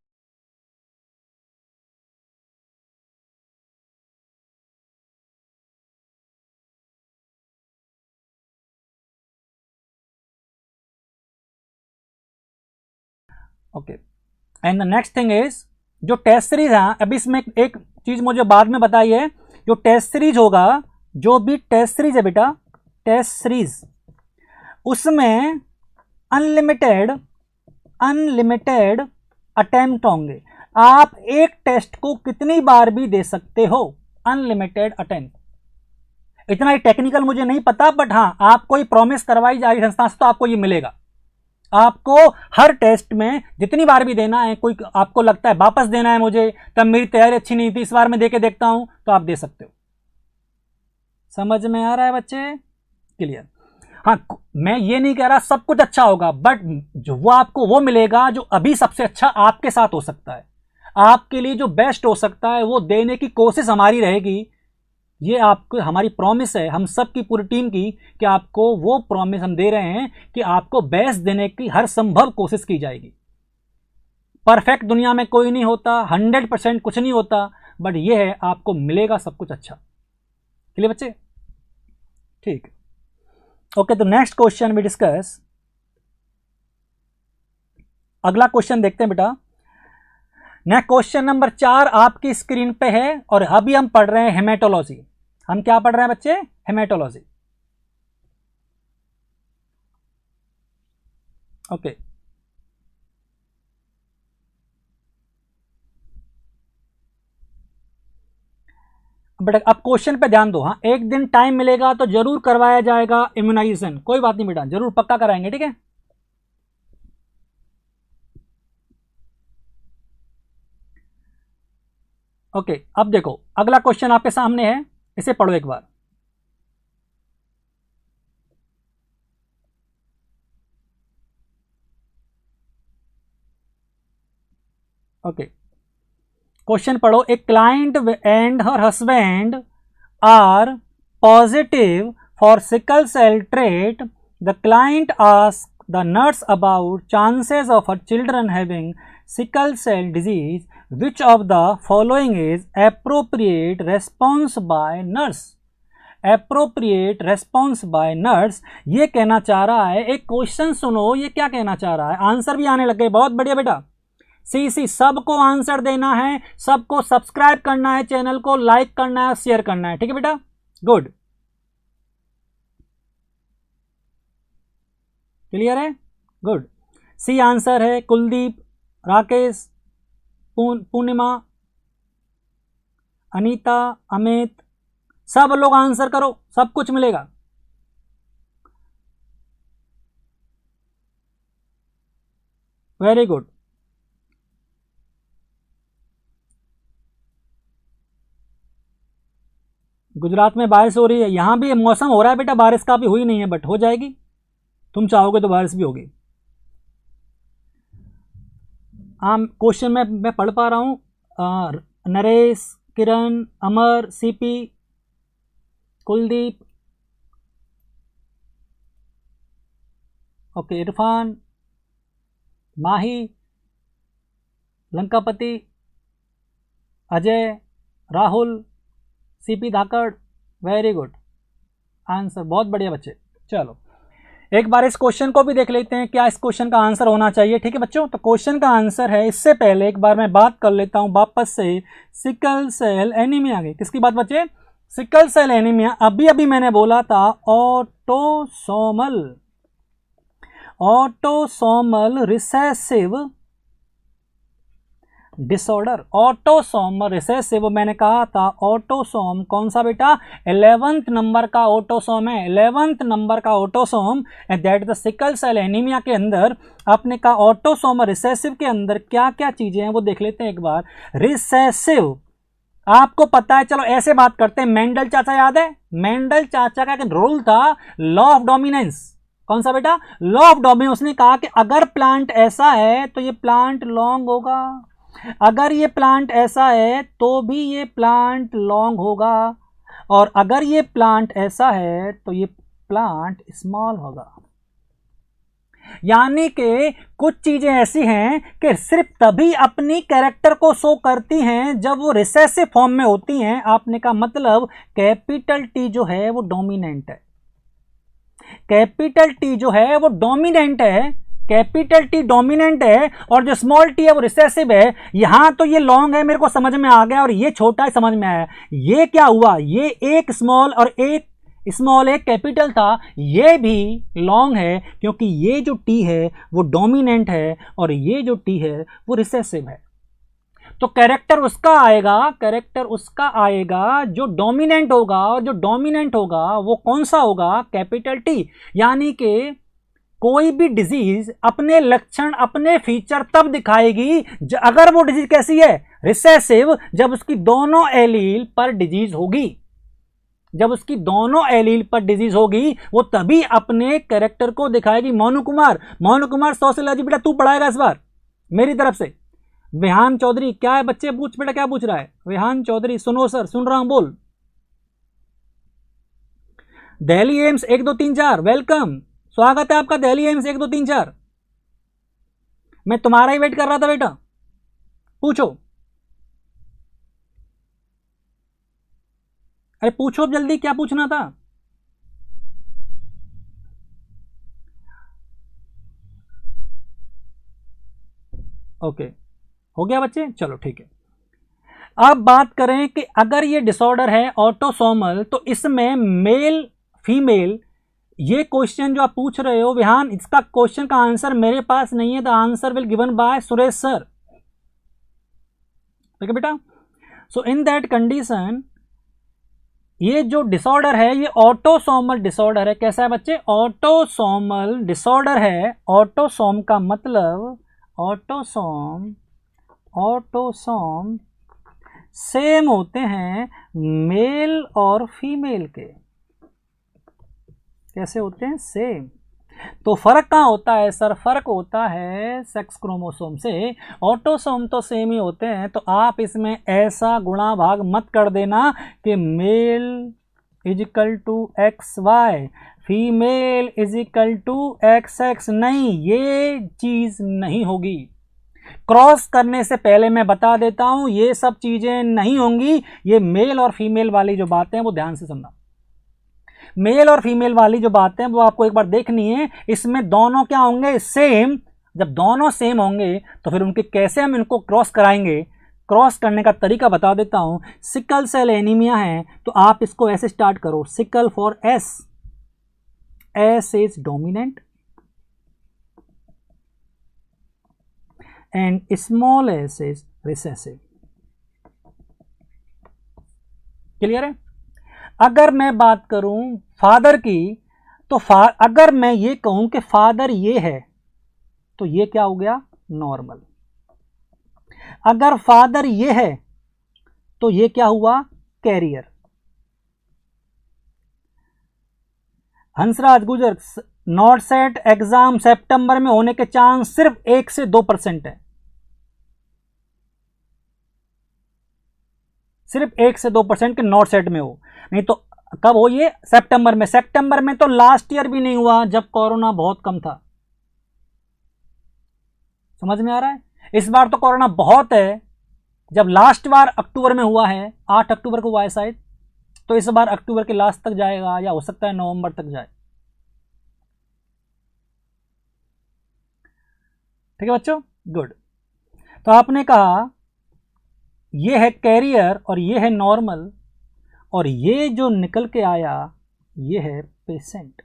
okay, and the next thing is जो टेस्ट सीरीज है, अभी इसमें एक चीज मुझे बाद में बताई है, जो टेस्ट सीरीज होगा, जो भी टेस्ट सीरीज है बेटा, टेस्ट सीरीज उसमें अनलिमिटेड अटेम्प्ट होंगे। आप एक टेस्ट को कितनी बार भी दे सकते हो, अनलिमिटेड अटेम्प्ट। इतना ही टेक्निकल मुझे नहीं पता, बट हाँ आपको ही प्रॉमिस करवाई जा रही संस्था से, तो आपको ये मिलेगा। आपको हर टेस्ट में जितनी बार भी देना है, कोई आपको लगता है वापस देना है मुझे, तब मेरी तैयारी अच्छी नहीं थी, इस बार मैं देके देखता हूं, तो आप दे सकते हो। समझ में आ रहा है बच्चे? क्लियर? हाँ, मैं ये नहीं कह रहा सब कुछ अच्छा होगा, बट जो वो आपको वो मिलेगा जो अभी सबसे अच्छा आपके साथ हो सकता है, आपके लिए जो बेस्ट हो सकता है, वो देने की कोशिश हमारी रहेगी। ये आपको हमारी प्रॉमिस है, हम सब की पूरी टीम की, कि आपको वो प्रॉमिस हम दे रहे हैं कि आपको बेस्ट देने की हर संभव कोशिश की जाएगी। परफेक्ट दुनिया में कोई नहीं होता, 100% कुछ नहीं होता, बट ये है आपको मिलेगा सब कुछ अच्छा। चलिए बच्चे, ठीक। ओके, तो नेक्स्ट क्वेश्चन वी डिस्कस, अगला क्वेश्चन देखते हैं बेटा। नेक्स्ट क्वेश्चन नंबर 4 आपकी स्क्रीन पे है, और अभी हम पढ़ रहे हैं हेमेटोलॉजी। हम क्या पढ़ रहे हैं बच्चे? हेमेटोलॉजी। ओके, बेटा अब क्वेश्चन पे ध्यान दो। हाँ, एक दिन टाइम मिलेगा तो जरूर करवाया जाएगा इम्यूनाइजेशन, कोई बात नहीं बेटा, जरूर पक्का कराएंगे, ठीक है। ओके, अब देखो अगला क्वेश्चन आपके सामने है, इसे पढ़ो एक बार। ओके, क्वेश्चन पढ़ो। A client and her husband are positive for sickle cell trait. The client ask the nurse about chances of her children having sickle cell disease, which of the following is appropriate response by nurse? Appropriate response by nurse ये कहना चाह रहा है, एक question सुनो ये क्या कहना चाह रहा है, आंसर भी आने लग गए, बहुत बढ़िया बेटा। सी सबको आंसर देना है, सबको सब्सक्राइब करना है, चैनल को लाइक करना है, शेयर करना है, ठीक है बेटा, गुड, क्लियर है, गुड। सी आंसर है कुलदीप, राकेश, पूर्णिमा, अनीता, अमित, सब लोग आंसर करो, सब कुछ मिलेगा। Very good. गुजरात में बारिश हो रही है, यहां भी मौसम हो रहा है बेटा, बारिश का भी हुई नहीं है, बट हो जाएगी, तुम चाहोगे तो बारिश भी होगी। क्वेश्चन मैं पढ़ पा रहा हूं, नरेश, किरण, अमर, सीपी, कुलदीप, ओके, इरफान, माही, लंकापति, अजय, राहुल, सीपी धाकड़, वेरी गुड आंसर, बहुत बढ़िया बच्चे। चलो एक बार इस क्वेश्चन को भी देख लेते हैं, क्या इस क्वेश्चन का आंसर होना चाहिए, ठीक है बच्चों। तो क्वेश्चन का आंसर है, इससे पहले एक बार मैं बात कर लेता हूं वापस से, सिकल सेल एनीमिया की, किसकी बात बच्चे, सिकल सेल एनीमिया। अभी अभी मैंने बोला था autosomal recessive disorder, autosomal recessive मैंने कहा था, ऑटोसोम कौन सा बेटा, 11th नंबर का ऑटोसोम है, 11th नंबर का autosome, and that the sickle cell anaemia के अंदर आपने कहा ऑटोसोमल रिसेसिव के अंदर क्या क्या चीजें हैं वो देख लेते हैं एक बार। रिसेसिव आपको पता है, चलो ऐसे बात करते हैं, मेंडल चाचा याद है, मेंडल चाचा का एक रूल था, लॉ ऑफ डोमिनेंस, कौन सा बेटा, लॉ ऑफ डोमिनेंस। उसने कहा कि अगर प्लांट ऐसा है तो ये प्लांट लॉन्ग होगा, अगर ये प्लांट ऐसा है तो भी ये प्लांट लॉन्ग होगा, और अगर ये प्लांट ऐसा है तो ये प्लांट स्मॉल होगा। यानी कि कुछ चीजें ऐसी हैं कि सिर्फ तभी अपनी कैरेक्टर को शो करती हैं जब वो रिसेसिव फॉर्म में होती हैं। आपने का मतलब कैपिटल टी जो है वो डोमिनेंट है, कैपिटल टी जो है वो डोमिनेंट है, कैपिटल टी डोमिनेंट है, और जो स्मॉल टी है वो रिसेसिव है। यहां तो ये लॉन्ग है, मेरे को समझ में आ गया, और ये छोटा है, समझ में आया। ये क्या हुआ, ये एक स्मॉल और एक स्मॉल, एक कैपिटल था, ये भी लॉन्ग है क्योंकि ये जो टी है वो डोमिनेंट है और ये जो टी है वो रिसेसिव है। तो कैरेक्टर उसका आएगा, कैरेक्टर उसका आएगा जो डोमिनेंट होगा, और जो डोमिनेंट होगा वो कौन सा होगा, कैपिटल टी। यानी कि कोई भी डिजीज अपने लक्षण, अपने फीचर तब दिखाएगी अगर वो डिजीज कैसी है, रिसेसिव, जब उसकी दोनों एलील पर डिजीज होगी, जब उसकी दोनों एलील पर डिजीज होगी वो तभी अपने कैरेक्टर को दिखाएगी। मोनू कुमार सोशियोलॉजी बेटा तू पढ़ाएगा इस बार मेरी तरफ से। विहान चौधरी क्या है बच्चे, पूछ बेटा क्या पूछ रहा है विहान चौधरी, सुनो सर सुन रहा हूं, बोल। दिल्ली एम्स 1 2 3 4 वेलकम, स्वागत है आपका दिल्ली एम्स 1 2 3 4। मैं तुम्हारा ही वेट कर रहा था बेटा, पूछो, अरे पूछो जल्दी, क्या पूछना था। ओके हो गया बच्चे, चलो ठीक है। अब बात करें कि अगर ये डिसऑर्डर है ऑटोसोमल, तो इसमें मेल फीमेल, ये क्वेश्चन जो आप पूछ रहे हो विहान, इसका क्वेश्चन का आंसर मेरे पास नहीं है, the answer will given by Suresh sir, ठीक है बेटा। सो इन दैट कंडीशन ये जो डिसऑर्डर है ये ऑटोसोमल डिसऑर्डर है। कैसा है बच्चे, ऑटोसोमल डिसऑर्डर है। ऑटोसोम का मतलब ऑटोसोम सेम होते हैं मेल और फीमेल के। कैसे होते हैं, सेम। तो फर्क कहाँ होता है सर, फर्क होता है सेक्स क्रोमोसोम से। ऑटोसोम तो सेम ही होते हैं, तो आप इसमें ऐसा गुणा भाग मत कर देना कि male is equal to XY, female is equal to XX, नहीं, ये चीज नहीं होगी। क्रॉस करने से पहले मैं बता देता हूं ये सब चीजें नहीं होंगी। ये मेल और फीमेल वाली जो बातें हैं वो ध्यान से सुनना। मेल और फीमेल वाली जो बातें हैं वो आपको एक बार देखनी है। इसमें दोनों क्या होंगे, सेम। जब दोनों सेम होंगे तो फिर उनके कैसे हम इनको क्रॉस कराएंगे, क्रॉस करने का तरीका बता देता हूं। सिकल सेल एनीमिया है तो आप इसको ऐसे स्टार्ट करो, sickle for S, S is dominant and small s is recessive. Clear है? अगर मैं बात करूं फादर की तो अगर मैं ये कहूं कि फादर ये है तो ये क्या हो गया, नॉर्मल। अगर फादर ये है तो ये क्या हुआ, कैरियर। हंसराज गुजर, नॉट सेट एग्जाम सितंबर में होने के चांस सिर्फ 1 से 2% है, सिर्फ 1 से 2% के नॉट सेट में हो। नहीं तो कब हो ये, सितंबर में। सितंबर में तो लास्ट ईयर भी नहीं हुआ जब कोरोना बहुत कम था। समझ में आ रहा है? इस बार तो कोरोना बहुत है। जब लास्ट बार अक्टूबर में हुआ है, 8 अक्टूबर को हुआ है शायद, तो इस बार अक्टूबर के लास्ट तक जाएगा या हो सकता है नवंबर तक जाए। ठीक है बच्चों, गुड। तो आपने कहा ये है कैरियर और ये है नॉर्मल, और ये जो निकल के आया ये है पेशेंट।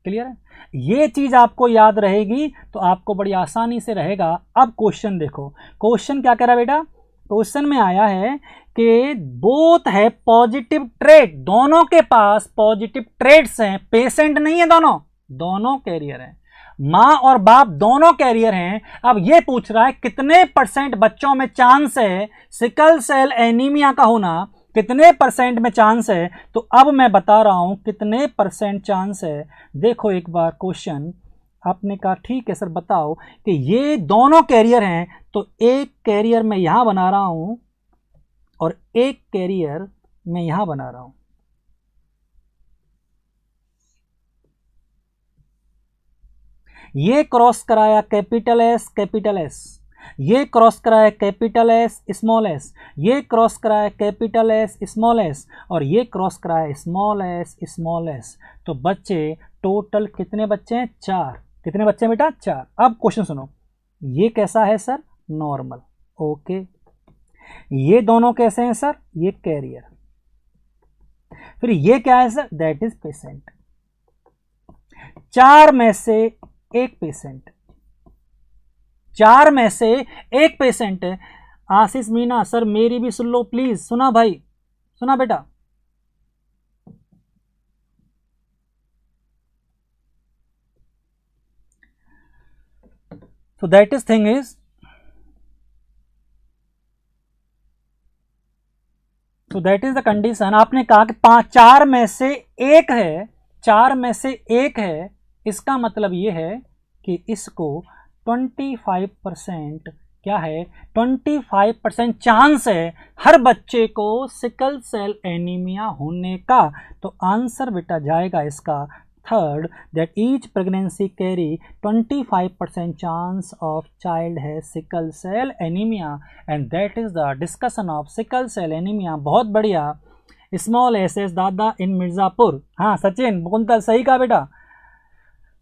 क्लियर है? ये चीज आपको याद रहेगी तो आपको बड़ी आसानी से रहेगा। अब क्वेश्चन देखो, क्वेश्चन क्या कह रहा है बेटा, क्वेश्चन में आया है कि बोथ है पॉजिटिव ट्रेट, दोनों के पास पॉजिटिव ट्रेट्स हैं, पेशेंट नहीं है, दोनों कैरियर हैं, मां और बाप दोनों कैरियर हैं। अब ये पूछ रहा है कितने % बच्चों में चांस है सिकल सेल एनीमिया का होना, कितने % में चांस है। तो अब मैं बता रहा हूं कितने % चांस है। देखो एक बार क्वेश्चन, आपने कहा ठीक है सर बताओ कि ये दोनों कैरियर हैं, तो एक कैरियर मैं यहां बना रहा हूं और एक कैरियर मैं यहां बना रहा हूं। ये क्रॉस कराया कैपिटल S, ये क्रॉस कराया कैपिटल S स्मॉल s, ये क्रॉस कराया कैपिटल S स्मॉल s, और ये क्रॉस कराया स्मॉल s। तो बच्चे टोटल कितने बच्चे हैं, 4। कितने बच्चे हैं बेटा, 4। अब क्वेश्चन सुनो, ये कैसा है सर, नॉर्मल, ओके। ये दोनों कैसे हैं सर, ये कैरियर। फिर ये क्या है सर, दैट इज पेशेंट। 4 में से एक पेशेंट, 4 में से एक पेशेंट है। आशीष मीना सर मेरी भी सुन लो प्लीज, सुना भाई, सुना बेटा। So that is thing is, so that is the condition। आपने कहा कि 4 में से एक है, 4 में से एक है, इसका मतलब ये है कि इसको 25% क्या है, 25% चांस है हर बच्चे को सिकल सेल एनीमिया होने का। तो आंसर बेटा जाएगा इसका third, that each pregnancy carry 25% chance of child है sickle cell anaemia, and that is the discussion of sickle cell anaemia. बहुत बढ़िया, स्मॉल SS दादा इन मिर्जापुर। हाँ सचिन मुकुंदल सही कहा बेटा।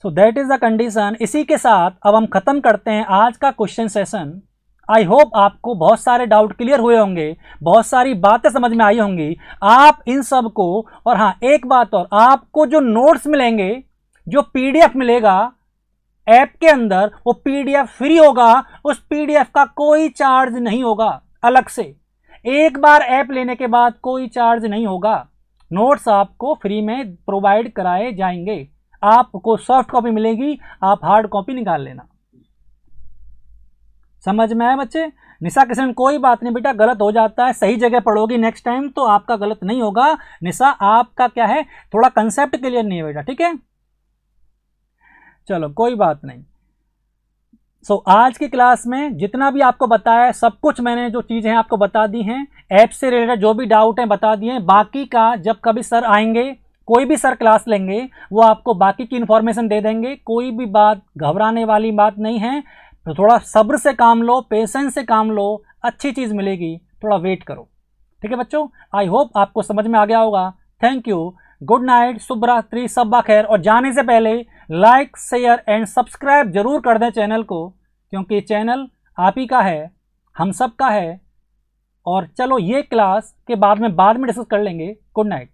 सो दैट इज द कंडीशन। इसी के साथ अब हम खत्म करते हैं आज का क्वेश्चन सेशन। आई होप आपको बहुत सारे डाउट क्लियर हुए होंगे, बहुत सारी बातें समझ में आई होंगी। आप इन सब को, और हाँ एक बात और, आपको जो नोट्स मिलेंगे, जो PDF मिलेगा ऐप के अंदर, वो PDF फ्री होगा। उस PDF का कोई चार्ज नहीं होगा अलग से। एक बार ऐप लेने के बाद कोई चार्ज नहीं होगा। नोट्स आपको फ्री में प्रोवाइड कराए जाएंगे। आपको सॉफ्ट कॉपी मिलेगी, आप हार्ड कॉपी निकाल लेना। समझ में आया बच्चे? निशा किशन कोई बात नहीं बेटा, गलत हो जाता है, सही जगह पढ़ोगी नेक्स्ट टाइम तो आपका गलत नहीं होगा। निशा आपका क्या है, थोड़ा कंसेप्ट क्लियर नहीं है बेटा, ठीक है? चलो कोई बात नहीं। सो आज की क्लास में जितना भी आपको बताया है सब कुछ मैंने जो चीज़ें हैं आपको बता दी हैं। ऐप से रिलेटेड जो भी डाउट है बता दिए हैं। बाकी का जब कभी सर आएंगे, कोई भी सर क्लास लेंगे, वो आपको बाकी की इन्फॉर्मेशन दे देंगे। कोई भी बात घबराने वाली बात नहीं है। तो थोड़ा सब्र से काम लो, पेशेंस से काम लो, अच्छी चीज़ मिलेगी। थोड़ा वेट करो। ठीक है बच्चों, आई होप आपको समझ में आ गया होगा। थैंक यू, गुड नाइट, शुभ रात्रि, सब्बा खैर। और जाने से पहले लाइक, शेयर एंड सब्सक्राइब जरूर कर दें चैनल को, क्योंकि चैनल आप ही का है, हम सब का है। और चलो ये क्लास के बाद में डिस्कस कर लेंगे। Good night.